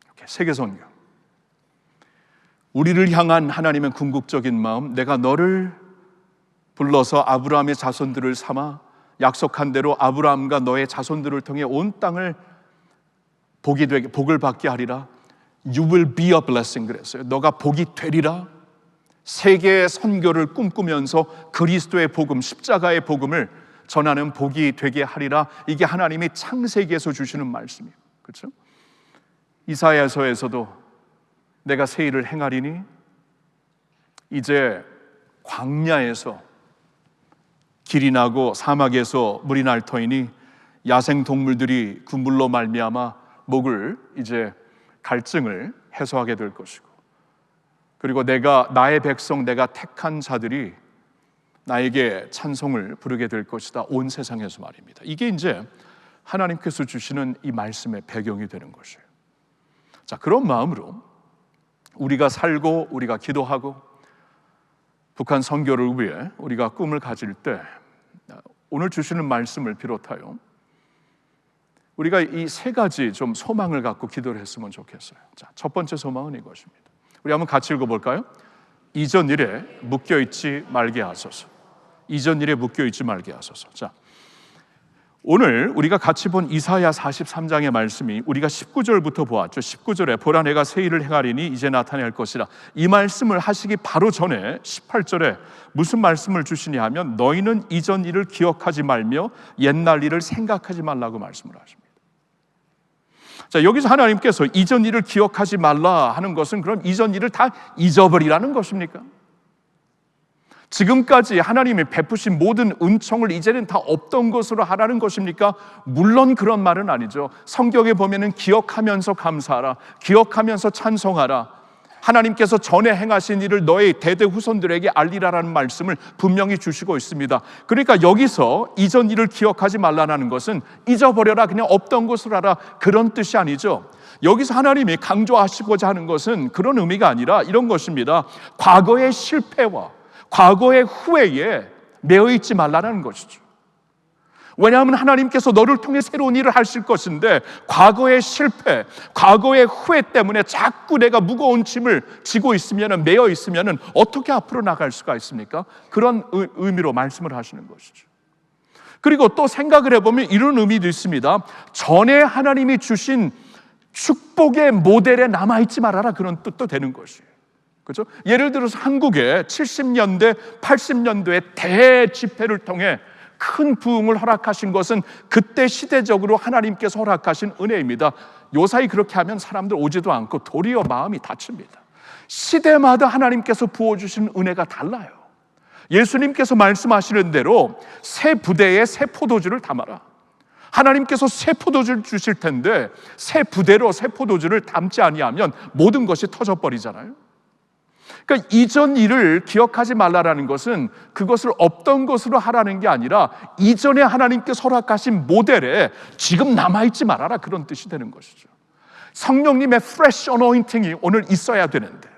C: 이렇게 세계 선교, 우리를 향한 하나님의 궁극적인 마음, 내가 너를 불러서 아브라함의 자손들을 삼아 약속한 대로 아브라함과 너의 자손들을 통해 온 땅을 복을 받게 하리라. You will be a blessing 그랬어요. 너가 복이 되리라. 세계의 선교를 꿈꾸면서 그리스도의 복음, 십자가의 복음을 전하는 복이 되게 하리라. 이게 하나님이 창세기에서 주시는 말씀이에요. 그렇죠? 이사야서에서도 내가 새 일을 행하리니 이제 광야에서 길이 나고 사막에서 물이 날 터이니 야생 동물들이 그 물로 말미암아 목을 이제 갈증을 해소하게 될 것이고, 그리고 내가 나의 백성, 내가 택한 자들이 나에게 찬송을 부르게 될 것이다. 온 세상에서 말입니다. 이게 이제 하나님께서 주시는 이 말씀의 배경이 되는 것이에요. 자, 그런 마음으로 우리가 살고 우리가 기도하고 북한 선교를 위해 우리가 꿈을 가질 때 오늘 주시는 말씀을 비롯하여 우리가 이 세 가지 좀 소망을 갖고 기도를 했으면 좋겠어요. 자, 첫 번째 소망은 이것입니다. 우리 한번 같이 읽어볼까요? 이전 일에 묶여있지 말게 하소서. 이전 일에 묶여있지 말게 하소서. 자, 오늘 우리가 같이 본 이사야 43장의 말씀이 우리가 19절부터 보았죠. 19절에 보라 내가 새 일을 행하리니 이제 나타낼 것이라. 이 말씀을 하시기 바로 전에 18절에 무슨 말씀을 주시냐 하면 너희는 이전 일을 기억하지 말며 옛날 일을 생각하지 말라고 말씀을 하십니다. 자, 여기서 하나님께서 이전 일을 기억하지 말라 하는 것은 그럼 이전 일을 다 잊어버리라는 것입니까? 지금까지 하나님이 베푸신 모든 은총을 이제는 다 없던 것으로 하라는 것입니까? 물론 그런 말은 아니죠. 성경에 보면은 기억하면서 감사하라, 기억하면서 찬송하라, 하나님께서 전에 행하신 일을 너의 대대 후손들에게 알리라라는 말씀을 분명히 주시고 있습니다. 그러니까 여기서 이전 일을 기억하지 말라는 것은 잊어버려라, 그냥 없던 것으로 하라, 그런 뜻이 아니죠. 여기서 하나님이 강조하시고자 하는 것은 그런 의미가 아니라 이런 것입니다. 과거의 실패와 과거의 후회에 매여 있지 말라는 것이죠. 왜냐하면 하나님께서 너를 통해 새로운 일을 하실 것인데 과거의 실패, 과거의 후회 때문에 자꾸 내가 무거운 짐을 지고 있으면, 매여 있으면 어떻게 앞으로 나갈 수가 있습니까? 그런 의미로 말씀을 하시는 것이죠. 그리고 또 생각을 해보면 이런 의미도 있습니다. 전에 하나님이 주신 축복의 모델에 남아있지 말아라, 그런 뜻도 되는 것이에요. 그렇죠? 예를 들어서 한국의 70년대, 80년도의 대집회를 통해 큰 부흥을 허락하신 것은 그때 시대적으로 하나님께서 허락하신 은혜입니다. 요사이 그렇게 하면 사람들 오지도 않고 도리어 마음이 닫힙니다. 시대마다 하나님께서 부어주신 은혜가 달라요. 예수님께서 말씀하시는 대로 새 부대에 새 포도주를 담아라. 하나님께서 새 포도주를 주실 텐데 새 부대로 새 포도주를 담지 아니하면 모든 것이 터져버리잖아요. 그러니까 이전 일을 기억하지 말라라는 것은 그것을 없던 것으로 하라는 게 아니라 이전에 하나님께서 허락하신 모델에 지금 남아있지 말아라, 그런 뜻이 되는 것이죠. 성령님의 fresh anointing이 오늘 있어야 되는데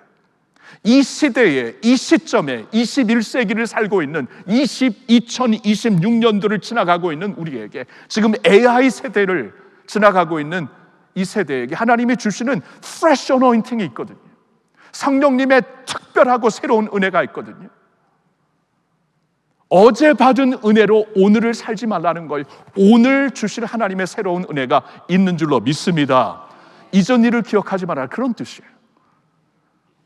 C: 이 시대에, 이 시점에 21세기를 살고 있는 2026년도를 지나가고 있는 우리에게, 지금 AI 세대를 지나가고 있는 이 세대에게 하나님이 주시는 fresh anointing이 있거든요. 성령님의 특별하고 새로운 은혜가 있거든요. 어제 받은 은혜로 오늘을 살지 말라는 거예요. 오늘 주실 하나님의 새로운 은혜가 있는 줄로 믿습니다. 이전 일을 기억하지 말아라, 그런 뜻이에요.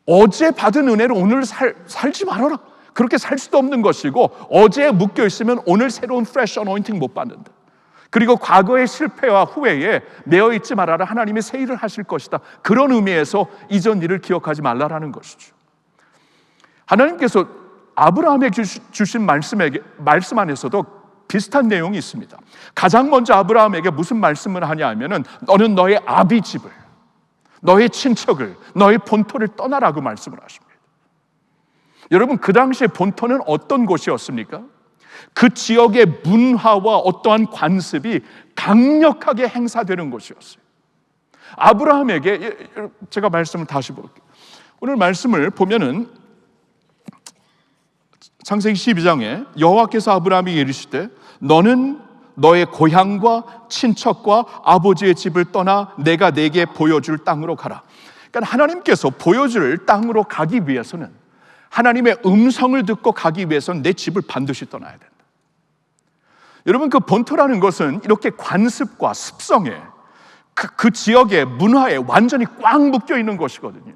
C: 어제 받은 은혜로 오늘 살지 말아라. 그렇게 살 수도 없는 것이고, 어제에 묶여 있으면 오늘 새로운 fresh anointing 못 받는다. 그리고 과거의 실패와 후회에 매여 있지 말아라. 하나님이 새 일을 하실 것이다. 그런 의미에서 이전 일을 기억하지 말라라는 것이죠. 하나님께서 아브라함에게 주신 말씀 안에서도 비슷한 내용이 있습니다. 가장 먼저 아브라함에게 무슨 말씀을 하냐 하면은 너는 너의 아비 집을, 너의 친척을, 너의 본토를 떠나라고 말씀을 하십니다. 여러분, 그 당시에 본토는 어떤 곳이었습니까? 그 지역의 문화와 어떠한 관습이 강력하게 행사되는 곳이었어요. 아브라함에게, 제가 말씀을 다시 볼게요. 오늘 말씀을 보면은 창세기 12장에 여호와께서 아브라함에게 이르시되 너는 너의 고향과 친척과 아버지의 집을 떠나 내가 내게 보여줄 땅으로 가라. 그러니까 하나님께서 보여줄 땅으로 가기 위해서는, 하나님의 음성을 듣고 가기 위해서는 내 집을 반드시 떠나야 된다. 여러분, 그 본토라는 것은 이렇게 관습과 습성에, 그 지역의 문화에 완전히 꽉 묶여 있는 것이거든요.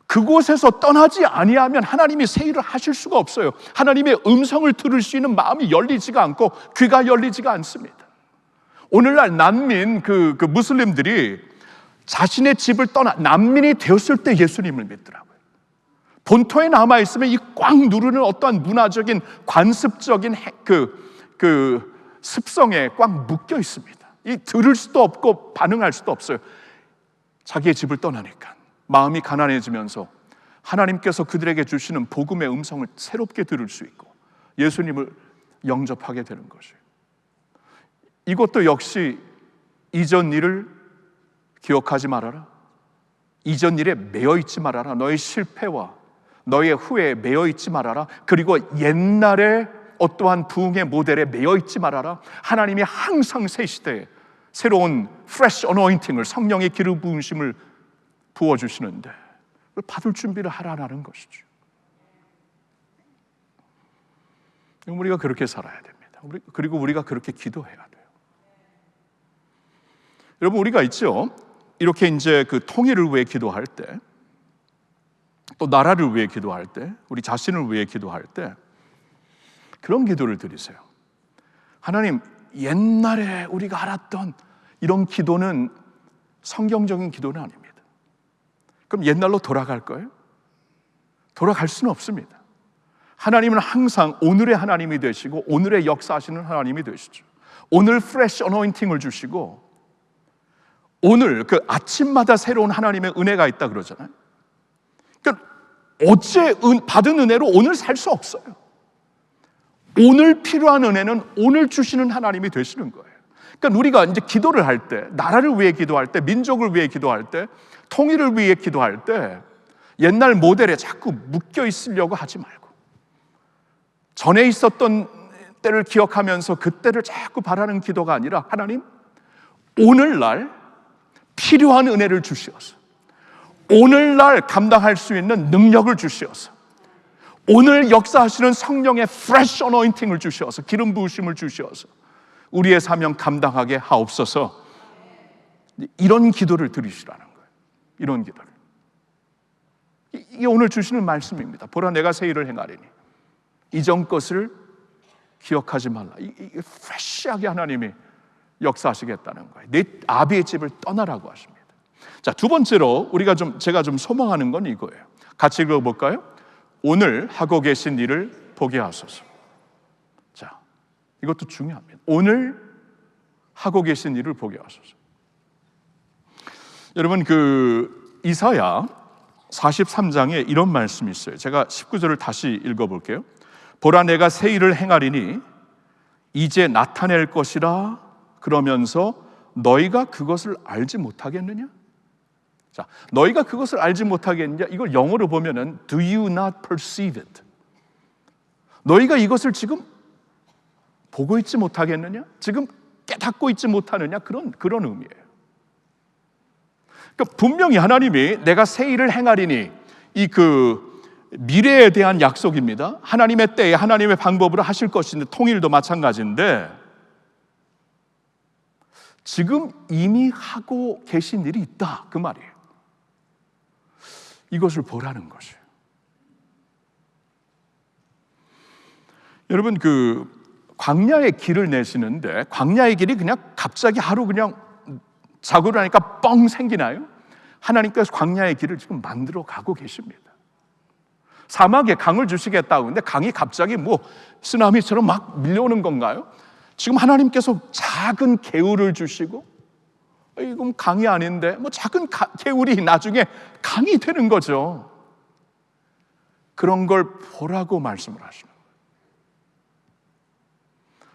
C: 그곳에서 떠나지 아니하면 하나님이 새 일을 하실 수가 없어요. 하나님의 음성을 들을 수 있는 마음이 열리지가 않고 귀가 열리지가 않습니다. 오늘날 난민 그 무슬림들이 자신의 집을 떠나 난민이 되었을 때 예수님을 믿더라고요. 본토에 남아 있으면 이 꽉 누르는 어떠한 문화적인 관습적인 그 습성에 꽉 묶여 있습니다. 이 들을 수도 없고 반응할 수도 없어요. 자기의 집을 떠나니까 마음이 가난해지면서 하나님께서 그들에게 주시는 복음의 음성을 새롭게 들을 수 있고 예수님을 영접하게 되는 것이에요. 이것도 역시 이전 일을 기억하지 말아라. 이전 일에 매여 있지 말아라. 너의 실패와 너의 후회에 매여 있지 말아라. 그리고 옛날에 어떠한 부흥의 모델에 매여 있지 말아라. 하나님이 항상 새 시대에 새로운 fresh anointing을, 성령의 기름 부으심을 부어주시는데 받을 준비를 하라는 것이죠. 우리가 그렇게 살아야 됩니다. 그리고 우리가 그렇게 기도해야 돼요. 여러분, 우리가 있죠, 이렇게 이제 그 통일을 위해 기도할 때, 또 나라를 위해 기도할 때, 우리 자신을 위해 기도할 때 그런 기도를 드리세요. 하나님, 옛날에 우리가 알았던 이런 기도는 성경적인 기도는 아닙니다. 그럼 옛날로 돌아갈 거예요? 돌아갈 수는 없습니다. 하나님은 항상 오늘의 하나님이 되시고 오늘의 역사하시는 하나님이 되시죠. 오늘 fresh anointing을 주시고 오늘 그 아침마다 새로운 하나님의 은혜가 있다 그러잖아요. 그러니까 어제 받은 은혜로 오늘 살 수 없어요. 오늘 필요한 은혜는 오늘 주시는 하나님이 되시는 거예요. 그러니까 우리가 이제 기도를 할 때, 나라를 위해 기도할 때, 민족을 위해 기도할 때, 통일을 위해 기도할 때 옛날 모델에 자꾸 묶여 있으려고 하지 말고 전에 있었던 때를 기억하면서 그때를 자꾸 바라는 기도가 아니라 하나님, 오늘날 필요한 은혜를 주시어서, 오늘날 감당할 수 있는 능력을 주시어서, 오늘 역사하시는 성령의 fresh anointing을 주시어서, 기름 부으심을 주시어서 우리의 사명 감당하게 하옵소서. 이런 기도를 드리시라는 거예요. 이런 기도를. 이게 오늘 주시는 말씀입니다. 보라, 내가 새 일을 행하리니 이전 것을 기억하지 말라. 이게 프레시하게 하나님이 역사하시겠다는 거예요. 내 아비의 집을 떠나라고 하십니다. 자, 두 번째로 제가 좀 소망하는 건 이거예요. 같이 읽어볼까요? 오늘 하고 계신 일을 보게 하소서. 자, 이것도 중요합니다. 오늘 하고 계신 일을 보게 하소서. 여러분, 이사야 43장에 이런 말씀이 있어요. 제가 19절을 다시 읽어볼게요. 보라, 내가 새 일을 행하리니 이제 나타낼 것이라. 그러면서 너희가 그것을 알지 못하겠느냐? 자, 너희가 그것을 알지 못하겠느냐? 이걸 영어로 보면은 Do you not perceive it? 너희가 이것을 지금 보고 있지 못하겠느냐? 지금 깨닫고 있지 못하느냐? 그런 의미예요. 그러니까 분명히 하나님이 내가 새 일을 행하리니 이 미래에 대한 약속입니다. 하나님의 때에 하나님의 방법으로 하실 것인데, 통일도 마찬가지인데 지금 이미 하고 계신 일이 있다, 그 말이에요. 이것을 보라는 것이에요. 여러분, 광야의 길을 내시는데 광야의 길이 그냥 갑자기 하루 그냥 자고 일어나니까 뻥 생기나요? 하나님께서 광야의 길을 지금 만들어 가고 계십니다. 사막에 강을 주시겠다고 근데 강이 갑자기 쓰나미처럼 막 밀려오는 건가요? 지금 하나님께서 작은 개울을 주시고, 이건 강이 아닌데 작은 개울이 나중에 강이 되는 거죠. 그런 걸 보라고 말씀을 하시는 거예요.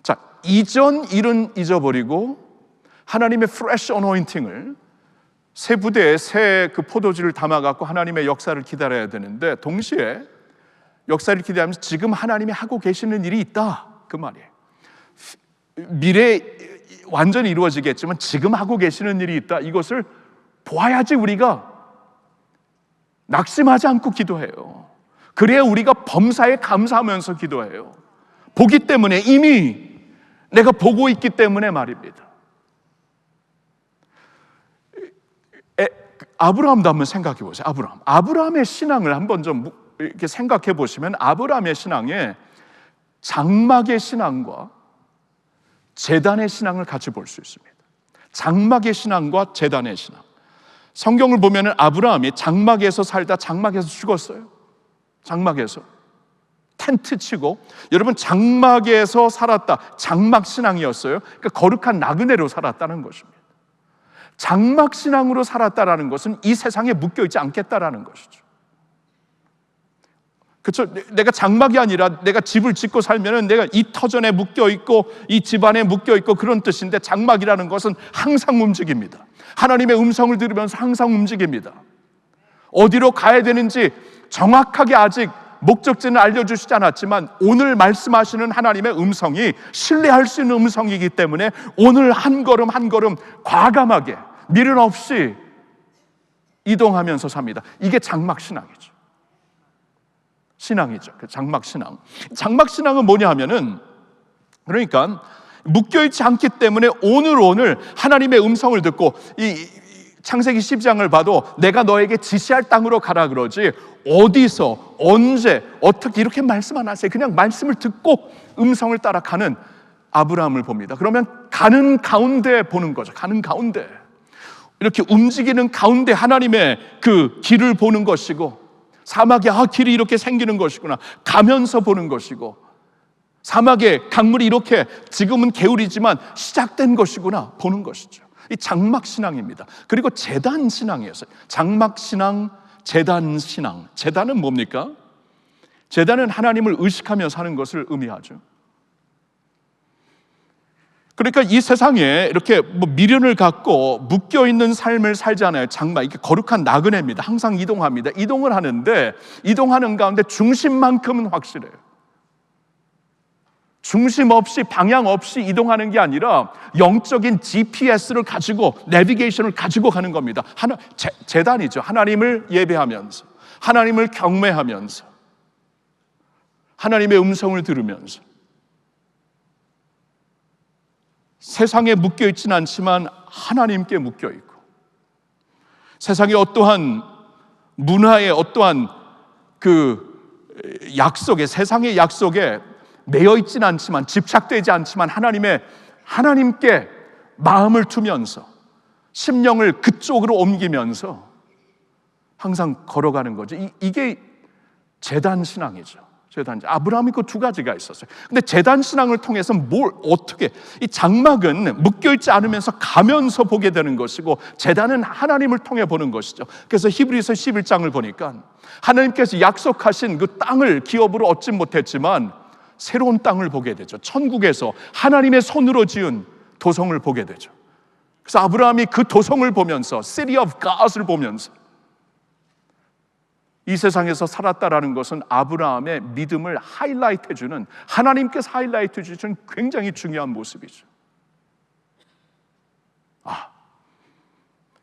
C: 자, 이전 일은 잊어버리고 하나님의 프레시 어노인팅을 새 부대에 새 포도주를 담아갖고 하나님의 역사를 기다려야 되는데, 동시에 역사를 기대하면서 지금 하나님이 하고 계시는 일이 있다, 그 말이에요. 미래에 완전히 이루어지겠지만 지금 하고 계시는 일이 있다, 이것을 보아야지 우리가 낙심하지 않고 기도해요. 그래야 우리가 범사에 감사하면서 기도해요. 보기 때문에, 이미 내가 보고 있기 때문에 말입니다. 아브라함도 한번 생각해 보세요. 아브라함의 신앙을 한번 좀 이렇게 생각해 보시면, 아브라함의 신앙에 장막의 신앙과 제단의 신앙을 같이 볼 수 있습니다. 장막의 신앙과 제단의 신앙. 성경을 보면은 아브라함이 장막에서 살다 장막에서 죽었어요. 장막에서 텐트 치고, 여러분, 장막에서 살았다, 장막 신앙이었어요. 그러니까 거룩한 나그네로 살았다는 것입니다. 장막 신앙으로 살았다라는 것은 이 세상에 묶여있지 않겠다라는 것이죠. 그렇죠? 내가 장막이 아니라 내가 집을 짓고 살면은 내가 이 터전에 묶여있고 이 집안에 묶여있고 그런 뜻인데, 장막이라는 것은 항상 움직입니다. 하나님의 음성을 들으면서 항상 움직입니다. 어디로 가야 되는지 정확하게 아직 목적지는 알려주시지 않았지만, 오늘 말씀하시는 하나님의 음성이 신뢰할 수 있는 음성이기 때문에 오늘 한 걸음 한 걸음 과감하게 미련 없이 이동하면서 삽니다. 이게 장막 신앙이죠. 신앙이죠. 장막 신앙. 장막 신앙은 뭐냐 하면은, 그러니까 묶여있지 않기 때문에 오늘 하나님의 음성을 듣고, 이 창세기 10장을 봐도 내가 너에게 지시할 땅으로 가라 그러지, 어디서 언제 어떻게 이렇게 말씀 안 하세요. 그냥 말씀을 듣고 음성을 따라 가는 아브라함을 봅니다. 그러면 가는 가운데 보는 거죠. 가는 가운데, 이렇게 움직이는 가운데 하나님의 그 길을 보는 것이고, 사막에 길이 이렇게 생기는 것이구나 가면서 보는 것이고, 사막에 강물이 이렇게 지금은 개울이지만 시작된 것이구나 보는 것이죠. 이 장막 신앙입니다. 그리고 제단 신앙이었어요. 장막 신앙, 제단 신앙. 제단은 뭡니까? 제단은 하나님을 의식하며 사는 것을 의미하죠. 그러니까 이 세상에 이렇게 미련을 갖고 묶여있는 삶을 살잖아요. 장막, 이게 거룩한 나그네입니다. 항상 이동합니다. 이동을 하는데, 이동하는 가운데 중심만큼은 확실해요. 중심 없이, 방향 없이 이동하는 게 아니라 영적인 GPS를 가지고, 내비게이션을 가지고 가는 겁니다. 제단이죠. 하나님을 예배하면서, 하나님을 경외하면서, 하나님의 음성을 들으면서, 세상에 묶여있지는 않지만 하나님께 묶여있고, 세상의 어떠한 문화의 어떠한 약속에, 세상의 약속에 매여있지는 않지만, 집착되지 않지만 하나님께 마음을 두면서 심령을 그쪽으로 옮기면서 항상 걸어가는 거죠. 이게 제단 신앙이죠. 아브라함이 그 두 가지가 있었어요. 근데 제단 신앙을 통해서 어떻게 이 장막은 묶여있지 않으면서 가면서 보게 되는 것이고, 제단은 하나님을 통해 보는 것이죠. 그래서 히브리서 11장을 보니까 하나님께서 약속하신 그 땅을 기업으로 얻지 못했지만 새로운 땅을 보게 되죠. 천국에서 하나님의 손으로 지은 도성을 보게 되죠. 그래서 아브라함이 그 도성을 보면서, City of God을 보면서, 이 세상에서 살았다라는 것은 아브라함의 믿음을 하이라이트 해주는, 하나님께서 하이라이트 해주는 굉장히 중요한 모습이죠.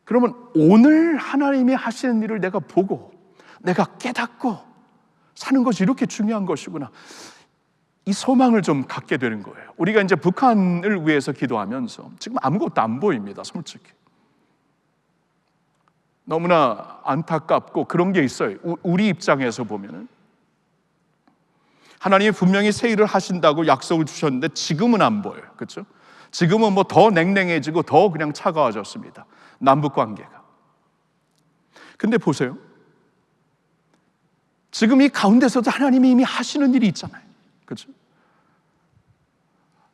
C: 그러면 오늘 하나님이 하시는 일을 내가 보고 내가 깨닫고 사는 것이 이렇게 중요한 것이구나, 이 소망을 좀 갖게 되는 거예요. 우리가 이제 북한을 위해서 기도하면서 지금 아무것도 안 보입니다. 솔직히 너무나 안타깝고 그런 게 있어요. 우리 입장에서 보면은 하나님이 분명히 새 일을 하신다고 약속을 주셨는데 지금은 안 보여요. 그렇죠? 지금은 뭐 더 냉랭해지고 더 그냥 차가워졌습니다. 남북 관계가. 근데 보세요. 지금 이 가운데서도 하나님이 이미 하시는 일이 있잖아요. 그렇죠?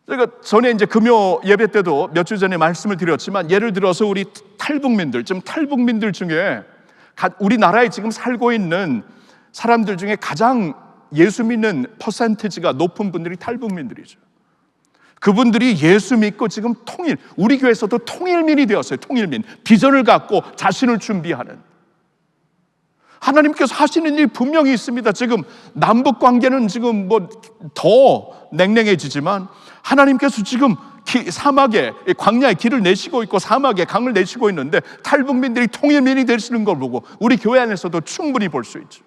C: 제가 전에 이제 금요 예배 때도 몇 주 전에 말씀을 드렸지만, 예를 들어서 우리 탈북민들, 지금 탈북민들 중에 우리나라에 지금 살고 있는 사람들 중에 가장 예수 믿는 퍼센티지가 높은 분들이 탈북민들이죠. 그분들이 예수 믿고 지금 우리 교회에서도 통일민이 되었어요. 통일민, 비전을 갖고 자신을 준비하는. 하나님께서 하시는 일이 분명히 있습니다. 지금 남북 관계는 지금 뭐 더 냉랭해지지만 하나님께서 지금 사막에, 광야에 길을 내시고 있고 사막에 강을 내시고 있는데, 탈북민들이 통일민이 되시는 걸 보고 우리 교회 안에서도 충분히 볼 수 있죠.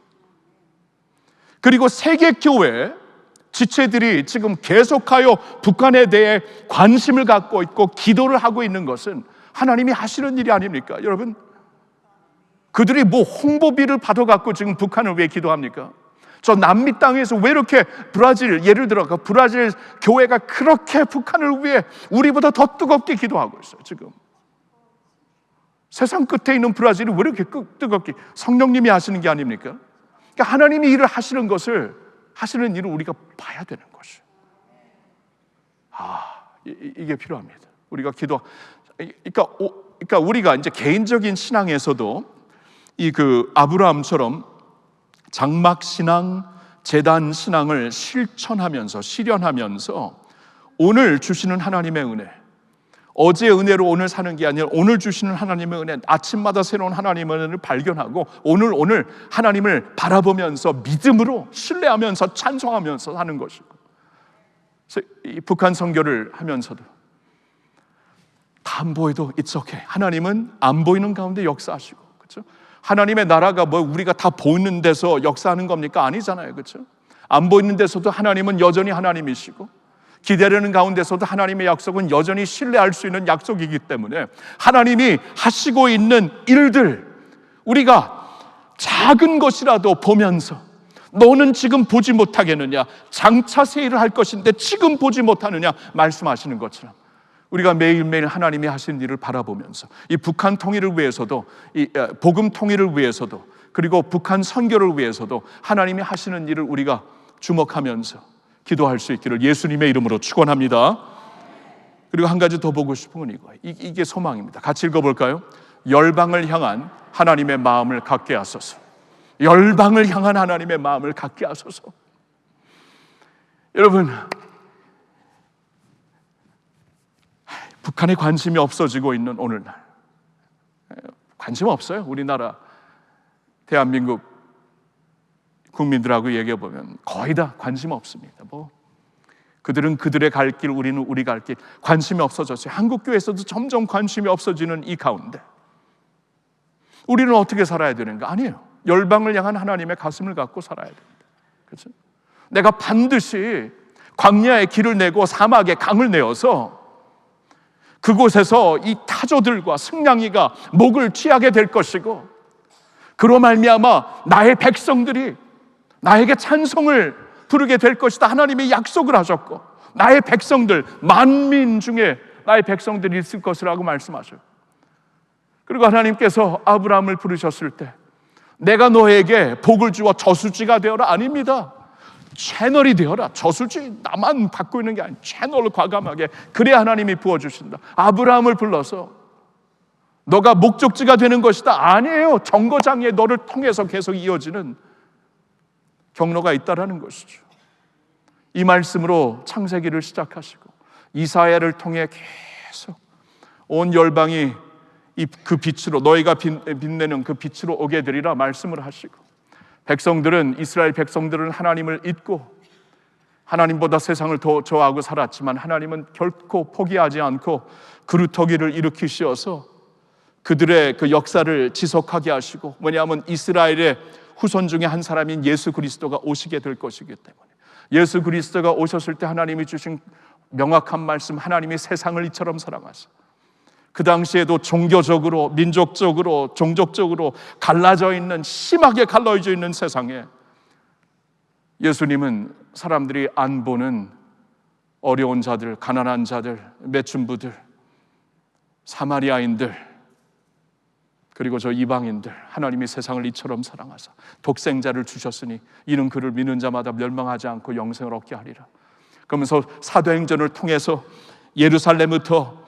C: 그리고 세계 교회 지체들이 지금 계속하여 북한에 대해 관심을 갖고 있고 기도를 하고 있는 것은 하나님이 하시는 일이 아닙니까? 여러분, 그들이 뭐 홍보비를 받아갖고 지금 북한을 왜 기도합니까? 저 남미 땅에서 왜 이렇게 브라질, 예를 들어 브라질 교회가 그렇게 북한을 위해 우리보다 더 뜨겁게 기도하고 있어요. 지금 세상 끝에 있는 브라질이 왜 이렇게 뜨겁게, 성령님이 하시는 게 아닙니까? 그러니까 하나님이 일을 하시는 일을 우리가 봐야 되는 것이에요. 이게 필요합니다. 우리가 그러니까 우리가 이제 개인적인 신앙에서도 아브라함처럼 장막 신앙, 제단 신앙을 실현하면서 오늘 주시는 하나님의 은혜, 어제의 은혜로 오늘 사는 게 아니라 오늘 주시는 하나님의 은혜, 아침마다 새로운 하나님의 은혜를 발견하고 오늘 하나님을 바라보면서 믿음으로 신뢰하면서 찬송하면서 사는 것이고, 이 북한 선교를 하면서도 다 안 보여도 it's okay. 하나님은 안 보이는 가운데 역사하시고, 그렇죠? 하나님의 나라가 뭐 우리가 다 보이는 데서 역사하는 겁니까? 아니잖아요. 그렇죠? 안 보이는 데서도 하나님은 여전히 하나님이시고, 기다리는 가운데서도 하나님의 약속은 여전히 신뢰할 수 있는 약속이기 때문에 하나님이 하시고 있는 일들, 우리가 작은 것이라도 보면서, 너는 지금 보지 못하겠느냐, 장차 새 일을 할 것인데 지금 보지 못하느냐 말씀하시는 것처럼 우리가 매일매일 하나님이 하시는 일을 바라보면서 이 북한 통일을 위해서도, 이 복음 통일을 위해서도, 그리고 북한 선교를 위해서도 하나님이 하시는 일을 우리가 주목하면서 기도할 수 있기를 예수님의 이름으로 축원합니다. 그리고 한 가지 더 보고 싶은 건 이거예요. 이게 소망입니다. 같이 읽어볼까요? 열방을 향한 하나님의 마음을 갖게 하소서. 열방을 향한 하나님의 마음을 갖게 하소서. 여러분, 북한에 관심이 없어지고 있는 오늘날, 관심 없어요. 우리나라 대한민국 국민들하고 얘기해 보면 거의 다 관심 없습니다. 그들은 그들의 갈 길, 우리는 우리 갈 길, 관심이 없어졌어요. 한국 교회에서도 점점 관심이 없어지는 이 가운데 우리는 어떻게 살아야 되는가? 아니에요. 열방을 향한 하나님의 가슴을 갖고 살아야 됩니다. 그렇죠? 내가 반드시 광야에 길을 내고 사막에 강을 내어서 그곳에서 이 타조들과 승냥이가 목을 취하게 될 것이고, 그로 말미암아 나의 백성들이 나에게 찬송을 부르게 될 것이다. 하나님이 약속을 하셨고, 나의 백성들, 만민 중에 나의 백성들이 있을 것이라고 말씀하셔요. 그리고 하나님께서 아브라함을 부르셨을 때 내가 너에게 복을 주어 저수지가 되어라 아닙니다. 채널이 되어라. 저수지 나만 받고 있는 게 아니라 채널을 과감하게, 그래야 하나님이 부어주신다. 아브라함을 불러서 너가 목적지가 되는 것이다 아니에요. 정거장에 너를 통해서 계속 이어지는 경로가 있다라는 것이죠. 이 말씀으로 창세기를 시작하시고 이사야를 통해 계속 온 열방이 그 빛으로, 너희가 빛내는 그 빛으로 오게 되리라 말씀을 하시고, 백성들은, 이스라엘 백성들은 하나님을 잊고 하나님보다 세상을 더 좋아하고 살았지만 하나님은 결코 포기하지 않고 그루터기를 일으키시어서 그들의 그 역사를 지속하게 하시고, 왜냐하면 이스라엘의 후손 중에 한 사람인 예수 그리스도가 오시게 될 것이기 때문에, 예수 그리스도가 오셨을 때 하나님이 주신 명확한 말씀, 하나님이 세상을 이처럼 사랑하사, 그 당시에도 종교적으로, 민족적으로, 종족적으로 갈라져 있는, 심하게 갈라져 있는 세상에 예수님은 사람들이 안 보는 어려운 자들, 가난한 자들, 매춘부들, 사마리아인들, 그리고 저 이방인들, 하나님이 세상을 이처럼 사랑하사 독생자를 주셨으니 이는 그를 믿는 자마다 멸망하지 않고 영생을 얻게 하리라. 그러면서 사도행전을 통해서 예루살렘부터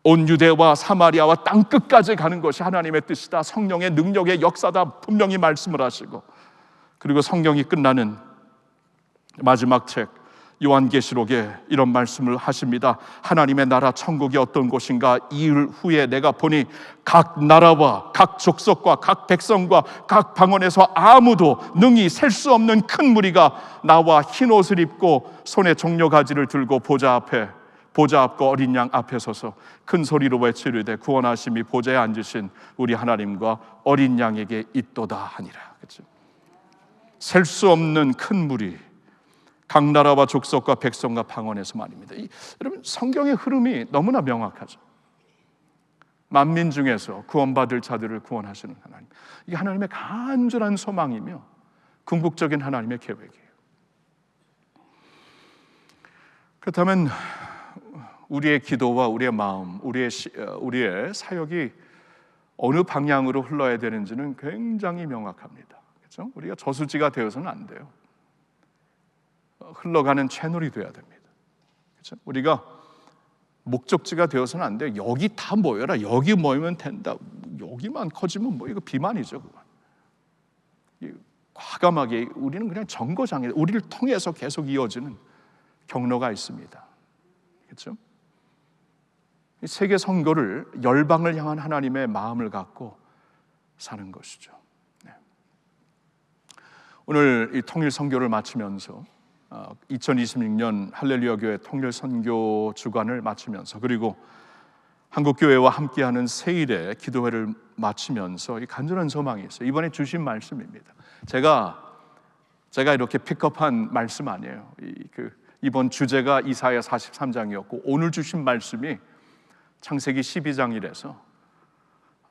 C: 온 유대와 사마리아와 땅끝까지 가는 것이 하나님의 뜻이다, 성령의 능력의 역사다 분명히 말씀을 하시고, 그리고 성경이 끝나는 마지막 책 요한계시록에 이런 말씀을 하십니다. 하나님의 나라 천국이 어떤 곳인가? 이일 후에 내가 보니 각 나라와 각 족속과 각 백성과 각 방언에서 아무도 능히 셀 수 없는 큰 무리가 나와 흰 옷을 입고 손에 종려가지를 들고 보좌 앞과 어린 양 앞에 서서 큰 소리로 외치르되 구원하심이 보좌에 앉으신 우리 하나님과 어린 양에게 있도다 하니라. 그렇죠? 셀 수 없는 큰 무리, 각 나라와 족속과 백성과 방언에서 말입니다. 여러분, 성경의 흐름이 너무나 명확하죠. 만민 중에서 구원받을 자들을 구원하시는 하나님, 이게 하나님의 간절한 소망이며 궁극적인 하나님의 계획이에요. 그렇다면 우리의 기도와 우리의 마음, 우리의 사역이 어느 방향으로 흘러야 되는지는 굉장히 명확합니다. 그렇죠? 우리가 저수지가 되어서는 안 돼요. 흘러가는 채널이 돼야 됩니다. 그렇죠? 우리가 목적지가 되어서는 안 돼요. 여기 다 모여라, 여기 모이면 된다, 여기만 커지면 뭐 이거 비만이죠. 그건. 과감하게 우리는 그냥 정거장에, 우리를 통해서 계속 이어지는 경로가 있습니다. 그렇죠? 세계 선교를 열방을 향한 하나님의 마음을 갖고 사는 것이죠. 네. 오늘 이 통일 선교를 마치면서 2026년 할렐루야 교회 통일 선교 주간을 마치면서, 그리고 한국 교회와 함께하는 세일의 기도회를 마치면서 이 간절한 소망이 있어요. 이번에 주신 말씀입니다. 제가 이렇게 픽업한 말씀 아니에요. 이번 주제가 이사야 43장이었고 오늘 주신 말씀이 창세기 12장이라서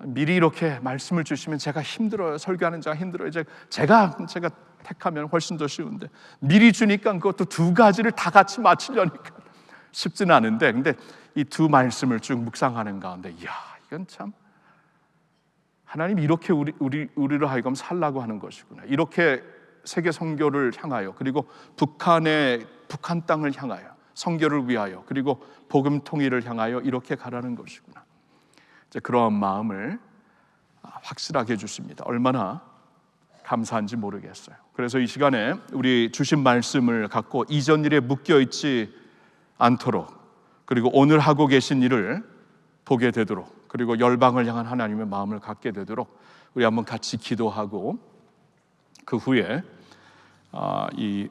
C: 미리 이렇게 말씀을 주시면 제가 힘들어요. 설교하는 자가 힘들어요. 제가 택하면 훨씬 더 쉬운데 미리 주니까 그것도 두 가지를 다 같이 맞추려니까 쉽지는 않은데, 근데 이 두 말씀을 쭉 묵상하는 가운데, 이야, 이건 참 하나님이 이렇게 우리를 하여금 살라고 하는 것이구나. 이렇게 세계 선교를 향하여, 그리고 북한 땅을 향하여 선교를 위하여, 그리고 복음 통일을 향하여 이렇게 가라는 것이구나. 이제 그러한 마음을 확실하게 해주십니다. 얼마나 감사한지 모르겠어요. 그래서 이 시간에 우리 주신 말씀을 갖고 이전 일에 묶여 있지 않도록, 그리고 오늘 하고 계신 일을 보게 되도록, 그리고 열방을 향한 하나님의 마음을 갖게 되도록 우리 한번 같이 기도하고, 그 후에 이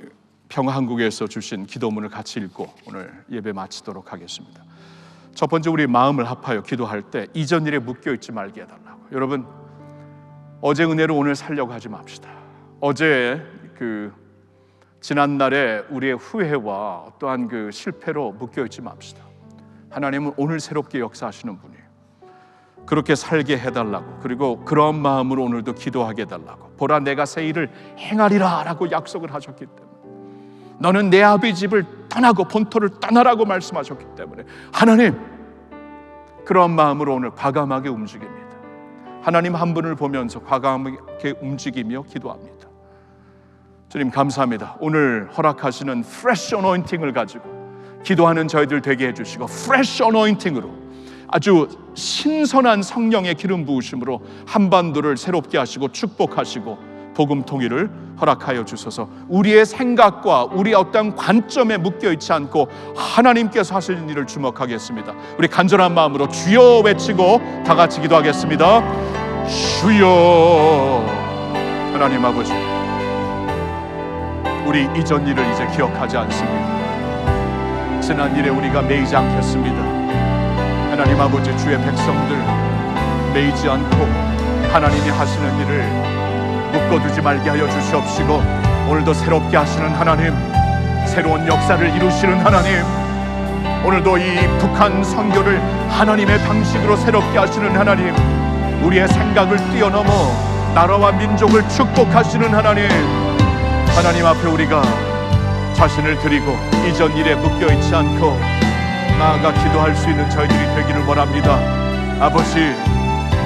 C: 평화한국에서 주신 기도문을 같이 읽고 오늘 예배 마치도록 하겠습니다. 첫 번째, 우리 마음을 합하여 기도할 때 이전 일에 묶여 있지 말게 해달라고. 여러분, 어제 은혜로 오늘 살려고 하지 맙시다. 어제 지난날에 우리의 후회와 어떠한 그 실패로 묶여 있지 맙시다. 하나님은 오늘 새롭게 역사하시는 분이에요. 그렇게 살게 해달라고, 그리고 그런 마음으로 오늘도 기도하게 해달라고. 보라, 내가 새 일을 행하리라 라고 약속을 하셨기 때문에 너는 내 아버지 집을 떠나고 본토를 떠나라고 말씀하셨기 때문에 하나님, 그런 마음으로 오늘 과감하게 움직입니다. 하나님 한 분을 보면서 과감하게 움직이며 기도합니다. 주님 감사합니다. 오늘 허락하시는 fresh anointing을 가지고 기도하는 저희들 되게 해주시고, fresh anointing으로 아주 신선한 성령의 기름 부으심으로 한반도를 새롭게 하시고 축복하시고 복음 통일을 허락하여 주소서. 우리의 생각과 우리의 어떤 관점에 묶여있지 않고 하나님께서 하시는 일을 주목하겠습니다. 우리 간절한 마음으로 주여 외치고 다 같이 기도하겠습니다. 주여. 하나님 아버지, 우리 이전 일을 이제 기억하지 않습니다. 지난 일에 우리가 매이지 않겠습니다. 하나님 아버지, 주의 백성들 매이지 않고 하나님이 하시는 일을 묶어두지 말게 하여 주시옵시고, 오늘도 새롭게 하시는 하나님, 새로운 역사를 이루시는 하나님, 오늘도 이 북한 선교를 하나님의 방식으로 새롭게 하시는 하나님, 우리의 생각을 뛰어넘어 나라와 민족을 축복하시는 하나님, 하나님 앞에 우리가 자신을 드리고 이전 일에 묶여있지 않고 나아가 기도할 수 있는 저희들이 되기를 원합니다. 아버지,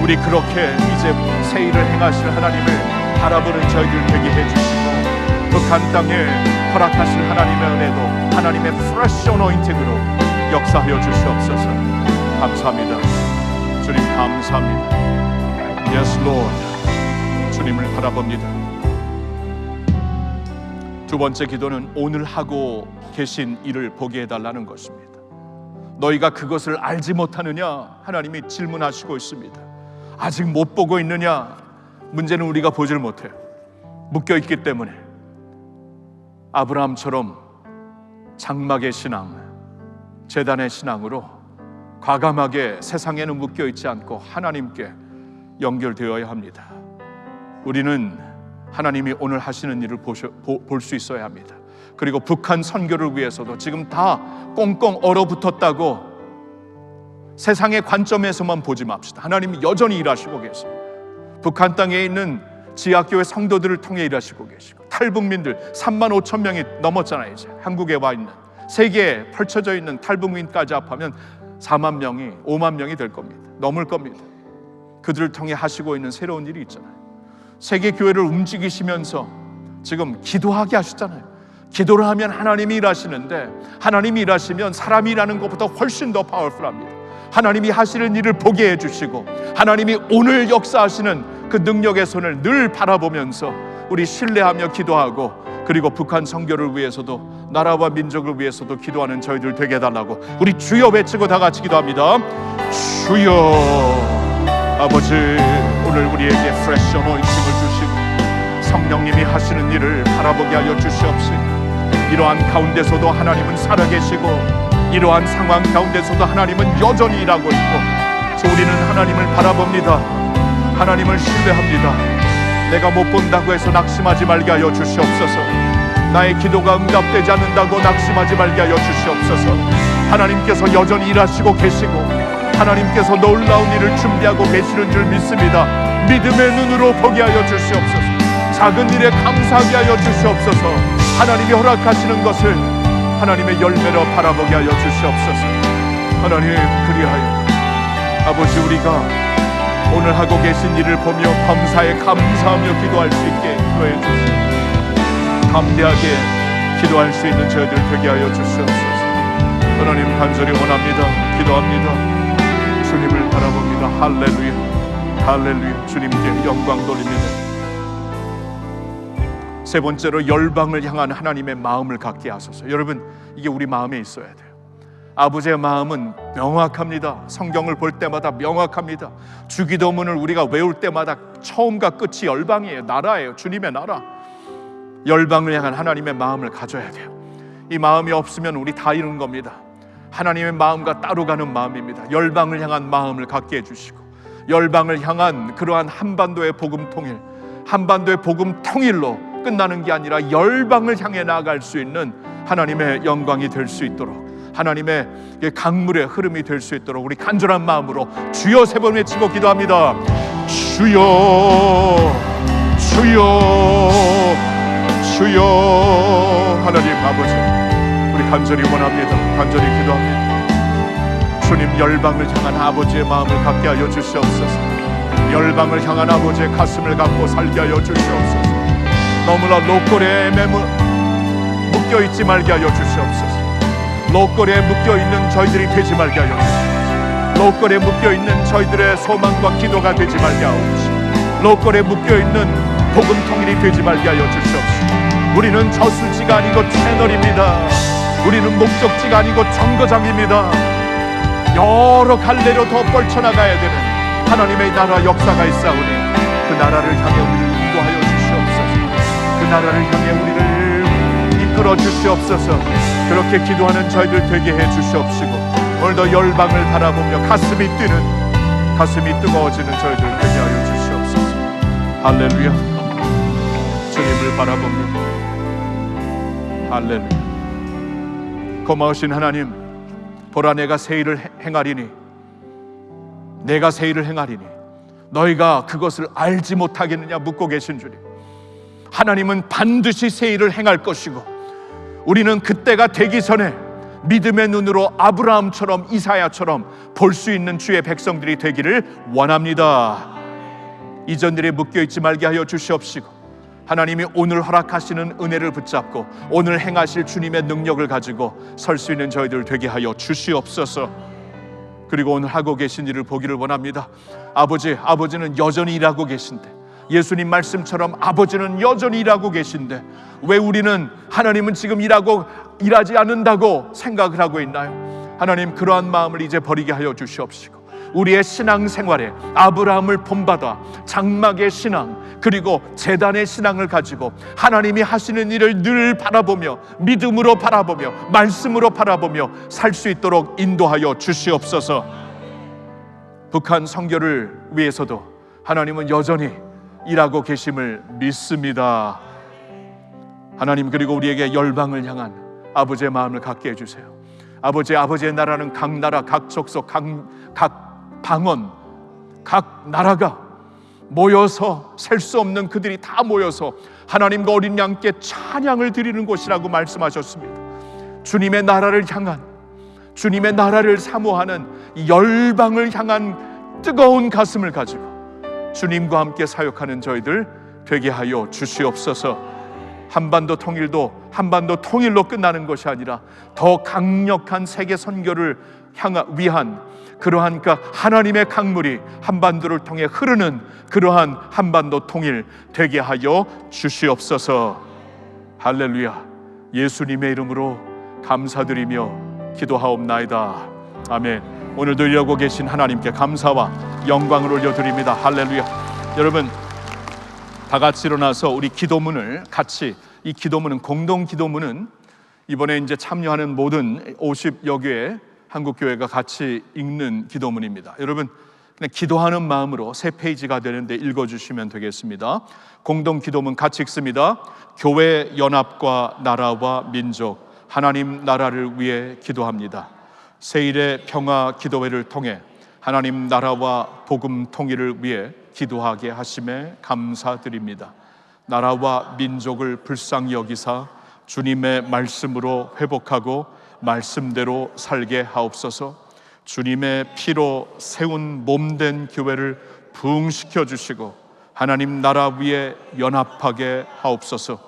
C: 우리 그렇게 이제 새 일을 행하실 하나님을 바라보는 저희들 되게 해주시고, 북한 땅에 허락하실 하나님의 은혜도 하나님의 fresh anointing으로 역사하여 주시옵소서. 감사합니다. 주님 감사합니다. Yes, Lord. 주님을 바라봅니다. 두 번째 기도는 오늘 하고 계신 일을 보게 해달라는 것입니다. 너희가 그것을 알지 못하느냐? 하나님이 질문하시고 있습니다. 아직 못 보고 있느냐? 문제는 우리가 보질 못해요. 묶여있기 때문에. 아브라함처럼 장막의 신앙, 제단의 신앙으로 과감하게 세상에는 묶여있지 않고 하나님께 연결되어야 합니다. 우리는 하나님이 오늘 하시는 일을 볼 수 있어야 합니다. 그리고 북한 선교를 위해서도 지금 다 꽁꽁 얼어붙었다고 세상의 관점에서만 보지 맙시다. 하나님이 여전히 일하시고 계십니다. 북한 땅에 있는 지하교회 성도들을 통해 일하시고 계시고, 탈북민들 3만 5천 명이 넘었잖아요. 이제 한국에 와 있는, 세계에 펼쳐져 있는 탈북민까지 합하면 4만 명이 5만 명이 될 겁니다. 넘을 겁니다. 그들을 통해 하시고 있는 새로운 일이 있잖아요. 세계 교회를 움직이시면서 지금 기도하게 하시잖아요. 기도를 하면 하나님이 일하시는데, 하나님이 일하시면 사람이 일하는 것보다 훨씬 더 파워풀합니다. 하나님이 하시는 일을 보게 해주시고, 하나님이 오늘 역사하시는 그 능력의 손을 늘 바라보면서 우리 신뢰하며 기도하고, 그리고 북한 선교를 위해서도 나라와 민족을 위해서도 기도하는 저희들 되게 해달라고 우리 주여 외치고 다 같이 기도합니다. 주여. 아버지, 오늘 우리에게 fresh anointing을 주시고 성령님이 하시는 일을 바라보게 하여 주시옵시고, 이러한 가운데서도 하나님은 살아계시고, 이러한 상황 가운데서도 하나님은 여전히 일하고 있고, 우리는 하나님을 바라봅니다. 하나님을 신뢰합니다. 내가 못 본다고 해서 낙심하지 말게 하여 주시옵소서. 나의 기도가 응답되지 않는다고 낙심하지 말게 하여 주시옵소서. 하나님께서 여전히 일하시고 계시고, 하나님께서 놀라운 일을 준비하고 계시는 줄 믿습니다. 믿음의 눈으로 보게 하여 주시옵소서. 작은 일에 감사하게 하여 주시옵소서. 하나님이 허락하시는 것을 하나님의 열매로 바라보게 하여 주시옵소서. 하나님, 그리하여 아버지, 우리가 오늘 하고 계신 일을 보며 범사에 감사하며 기도할 수 있게 인도해 주시고, 담대하게 기도할 수 있는 저희들 되게 하여 주시옵소서. 하나님, 간절히 원합니다. 기도합니다. 주님을 바라봅니다. 할렐루야, 할렐루야. 주님께 영광 돌립니다. 세 번째로, 열방을 향한 하나님의 마음을 갖게 하소서. 여러분, 이게 우리 마음에 있어야 돼요. 아버지의 마음은 명확합니다. 성경을 볼 때마다 명확합니다. 주기도문을 우리가 외울 때마다 처음과 끝이 열방이에요. 나라예요. 주님의 나라. 열방을 향한 하나님의 마음을 가져야 돼요. 이 마음이 없으면 우리 다 잃은 겁니다. 하나님의 마음과 따로 가는 마음입니다. 열방을 향한 마음을 갖게 해주시고, 열방을 향한 그러한 한반도의 복음 통일, 한반도의 복음 통일로 끝나는 게 아니라 열방을 향해 나아갈 수 있는 하나님의 영광이 될 수 있도록, 하나님의 강물의 흐름이 될 수 있도록 우리 간절한 마음으로 주여 세 번 외치고 기도합니다. 주여, 주여, 주여. 하나님 아버지, 우리 간절히 원합니다. 간절히 기도합니다. 주님 열방을 향한 아버지의 마음을 갖게 하여 주시옵소서. 열방을 향한 아버지의 가슴을 갖고 살게 하여 주시옵소서. 너무나 롯거리에 묶여있지 말게 하여 주시옵소서. 롯거리에 묶여있는 저희들이 되지 말게 하여 주시옵소서. 롯거리에 묶여있는 저희들의 소망과 기도가 되지 말게 하여 주시옵소서. 롯거리에 묶여있는 복음통일이 되지 말게 하여 주시옵소서. 우리는 저수지가 아니고 채널입니다. 우리는 목적지가 아니고 정거장입니다. 여러 갈래로 더 뻗쳐나가야 되는 하나님의 나라 역사가 있사오니 그 나라를 향해 우리를 인도하여 주시옵소서. 그 나라를 향해 우리를 이끌어 주시옵소서. 그렇게 기도하는 저희들 되게 해 주시옵시고 오늘도 열방을 바라보며 가슴이 뜨거워지는 저희들 되게 하여 주시옵소서. 할렐루야. 주님을 바라봅니다. 할렐루야. 고마우신 하나님, 보라 내가 새 일을 행하리니 내가 새 일을 행하리니 너희가 그것을 알지 못하겠느냐 묻고 계신 주님, 하나님은 반드시 새 일을 행할 것이고 우리는 그때가 되기 전에 믿음의 눈으로 아브라함처럼 이사야처럼 볼 수 있는 주의 백성들이 되기를 원합니다. 이전들에 묶여있지 말게 하여 주시옵시고 하나님이 오늘 허락하시는 은혜를 붙잡고 오늘 행하실 주님의 능력을 가지고 설 수 있는 저희들 되게 하여 주시옵소서. 그리고 오늘 하고 계신 일을 보기를 원합니다. 아버지는 여전히 일하고 계신데, 예수님 말씀처럼 아버지는 여전히 일하고 계신데 왜 우리는 하나님은 지금 일하지 않는다고 생각을 하고 있나요? 하나님, 그러한 마음을 이제 버리게 하여 주시옵시고 우리의 신앙생활에 아브라함을 본받아 장막의 신앙 그리고 제단의 신앙을 가지고 하나님이 하시는 일을 늘 바라보며 믿음으로 바라보며 말씀으로 바라보며 살 수 있도록 인도하여 주시옵소서. 북한 선교를 위해서도 하나님은 여전히 일하고 계심을 믿습니다. 하나님, 그리고 우리에게 열방을 향한 아버지의 마음을 갖게 해주세요. 아버지의 나라는 각 나라, 각 족속, 각 방언, 각 나라가 모여서 셀 수 없는 그들이 다 모여서 하나님과 어린 양께 찬양을 드리는 곳이라고 말씀하셨습니다. 주님의 나라를 향한, 주님의 나라를 사모하는 열방을 향한 뜨거운 가슴을 가지고 주님과 함께 사역하는 저희들 되게 하여 주시옵소서. 한반도 통일로 끝나는 것이 아니라 더 강력한 세계 선교를 위한 그러한 하나님의 강물이 한반도를 통해 흐르는 그러한 한반도 통일 되게 하여 주시옵소서. 할렐루야. 예수님의 이름으로 감사드리며 기도하옵나이다. 아멘. 오늘도 일하고 계신 하나님께 감사와 영광을 올려드립니다. 할렐루야. 여러분, 다 같이 일어나서 우리 기도문을 같이, 이 기도문은 공동 기도문은 이번에 이제 참여하는 모든 50여 교회 한국교회가 같이 읽는 기도문입니다. 여러분, 그냥 기도하는 마음으로 3페이지가 되는데 읽어주시면 되겠습니다. 공동 기도문 같이 읽습니다. 교회 연합과 나라와 민족, 하나님 나라를 위해 기도합니다. 세일의 평화 기도회를 통해 하나님 나라와 복음 통일을 위해 기도하게 하심에 감사드립니다. 나라와 민족을 불쌍히 여기사 주님의 말씀으로 회복하고 말씀대로 살게 하옵소서. 주님의 피로 세운 몸된 교회를 부흥시켜 주시고 하나님 나라 위에 연합하게 하옵소서.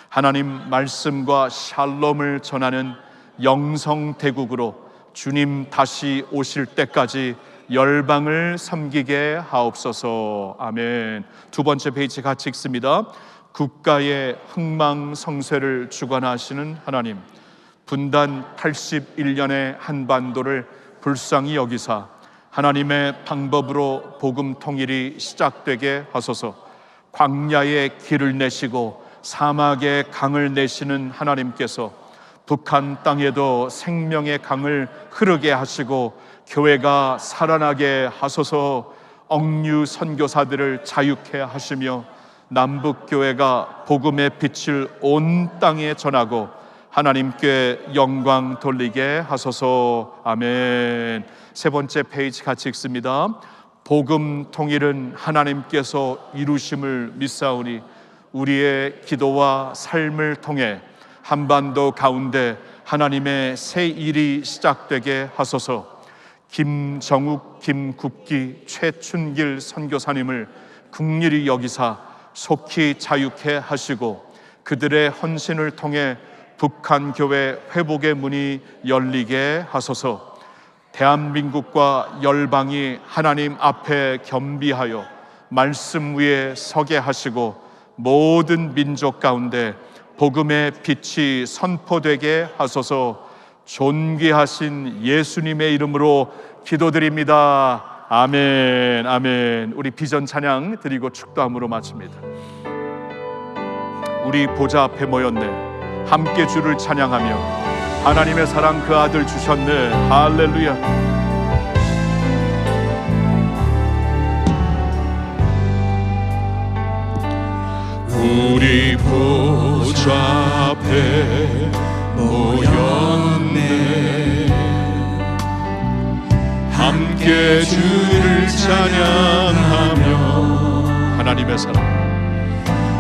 C: 하나님 말씀과 샬롬을 전하는 영성대국으로 주님 다시 오실 때까지 열방을 섬기게 하옵소서. 아멘. 두 번째 페이지 같이 읽습니다. 국가의 흥망성쇠를 주관하시는 하나님, 분단 81년의 한반도를 불쌍히 여기사 하나님의 방법으로 복음 통일이 시작되게 하소서. 광야에 길을 내시고 사막에 강을 내시는 하나님께서 북한 땅에도 생명의 강을 흐르게 하시고 교회가 살아나게 하소서. 억류 선교사들을 자유케 하시며 남북교회가 복음의 빛을 온 땅에 전하고 하나님께 영광 돌리게 하소서. 아멘. 세 번째 페이지 같이 읽습니다. 복음 통일은 하나님께서 이루심을 믿사오니 우리의 기도와 삶을 통해 한반도 가운데 하나님의 새 일이 시작되게 하소서. 김정욱, 김국기, 최춘길 선교사님을 긍휼히 여기사 속히 자유케 하시고 그들의 헌신을 통해 북한 교회 회복의 문이 열리게 하소서. 대한민국과 열방이 하나님 앞에 겸비하여 말씀 위에 서게 하시고 모든 민족 가운데 복음의 빛이 선포되게 하소서. 존귀하신 예수님의 이름으로 기도드립니다. 아멘, 아멘. 우리 비전 찬양 드리고 축도함으로 마칩니다. 우리 보좌 앞에 모였네. 함께 주를 찬양하며 하나님의 사랑 그 아들 주셨네. 할렐루야.
E: 우리 보좌 앞에 모였네. 함께 주를 찬양하며 하나님의 사랑,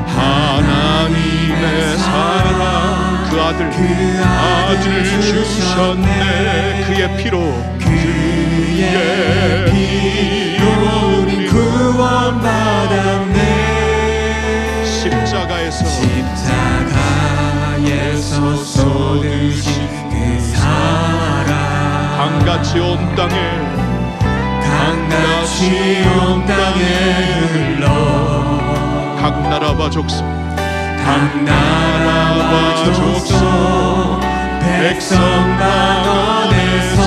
E: 하나님의 사랑 그 아들 주셨네. 그의 피로 우리 구원받았네. 십자가에서 쏟으신 그 사랑, 강같이 온 땅에 흘러 각 나라와 족속 백성 방언에서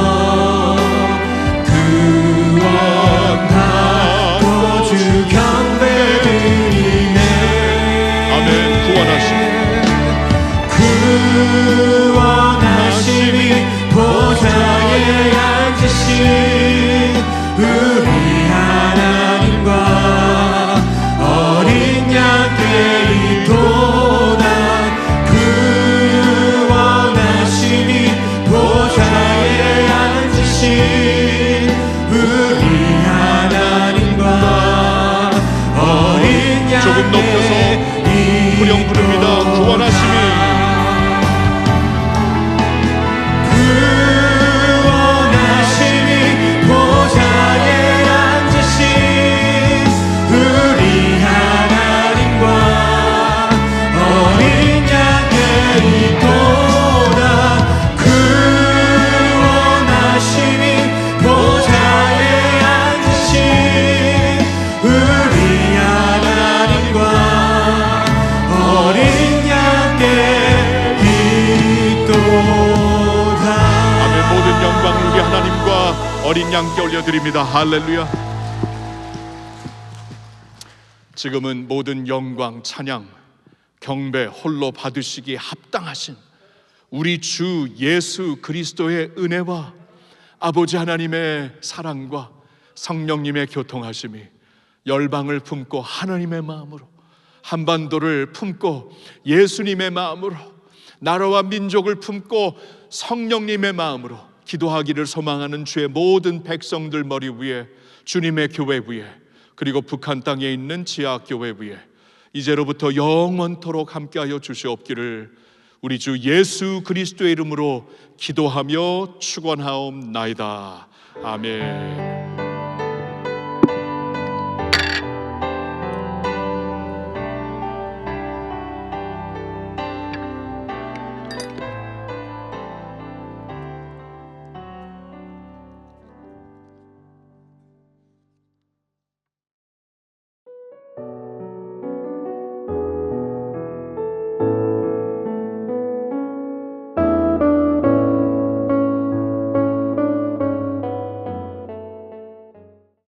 E: 구원받고 주 경배드리네. 아멘. 구원하심이 보좌에 앉으신 우리 하나님과 어린 양께 있도다. 구원하심이 보좌에 앉으신 우리 하나님과 어린 양께 조금 높여서 후렴 부릅니다. 구원하심이 보좌에 앉으신 우리 하나님과 어린 양께 있도다. 구원하심이 보좌에 앉으신 우리 하나님과 어린 양께 있도다. 아멘. 모든 영광을 우리 하나님과 어린 양께 올려드립니다. 할렐루야. 지금은 모든 영광, 찬양, 경배 홀로 받으시기에 합당하신 우리 주 예수 그리스도의 은혜와 아버지 하나님의 사랑과 성령님의 교통하심이 열방을 품고 하나님의 마음으로, 한반도를 품고 예수님의 마음으로, 나라와 민족을 품고 성령님의 마음으로 기도하기를 소망하는 주의 모든 백성들 머리 위에, 주님의 교회 위에, 그리고 북한 땅에 있는 지하교회 위에 이제로부터 영원토록 함께하여 주시옵기를 우리 주 예수 그리스도의 이름으로 기도하며 축원하옵나이다. 아멘.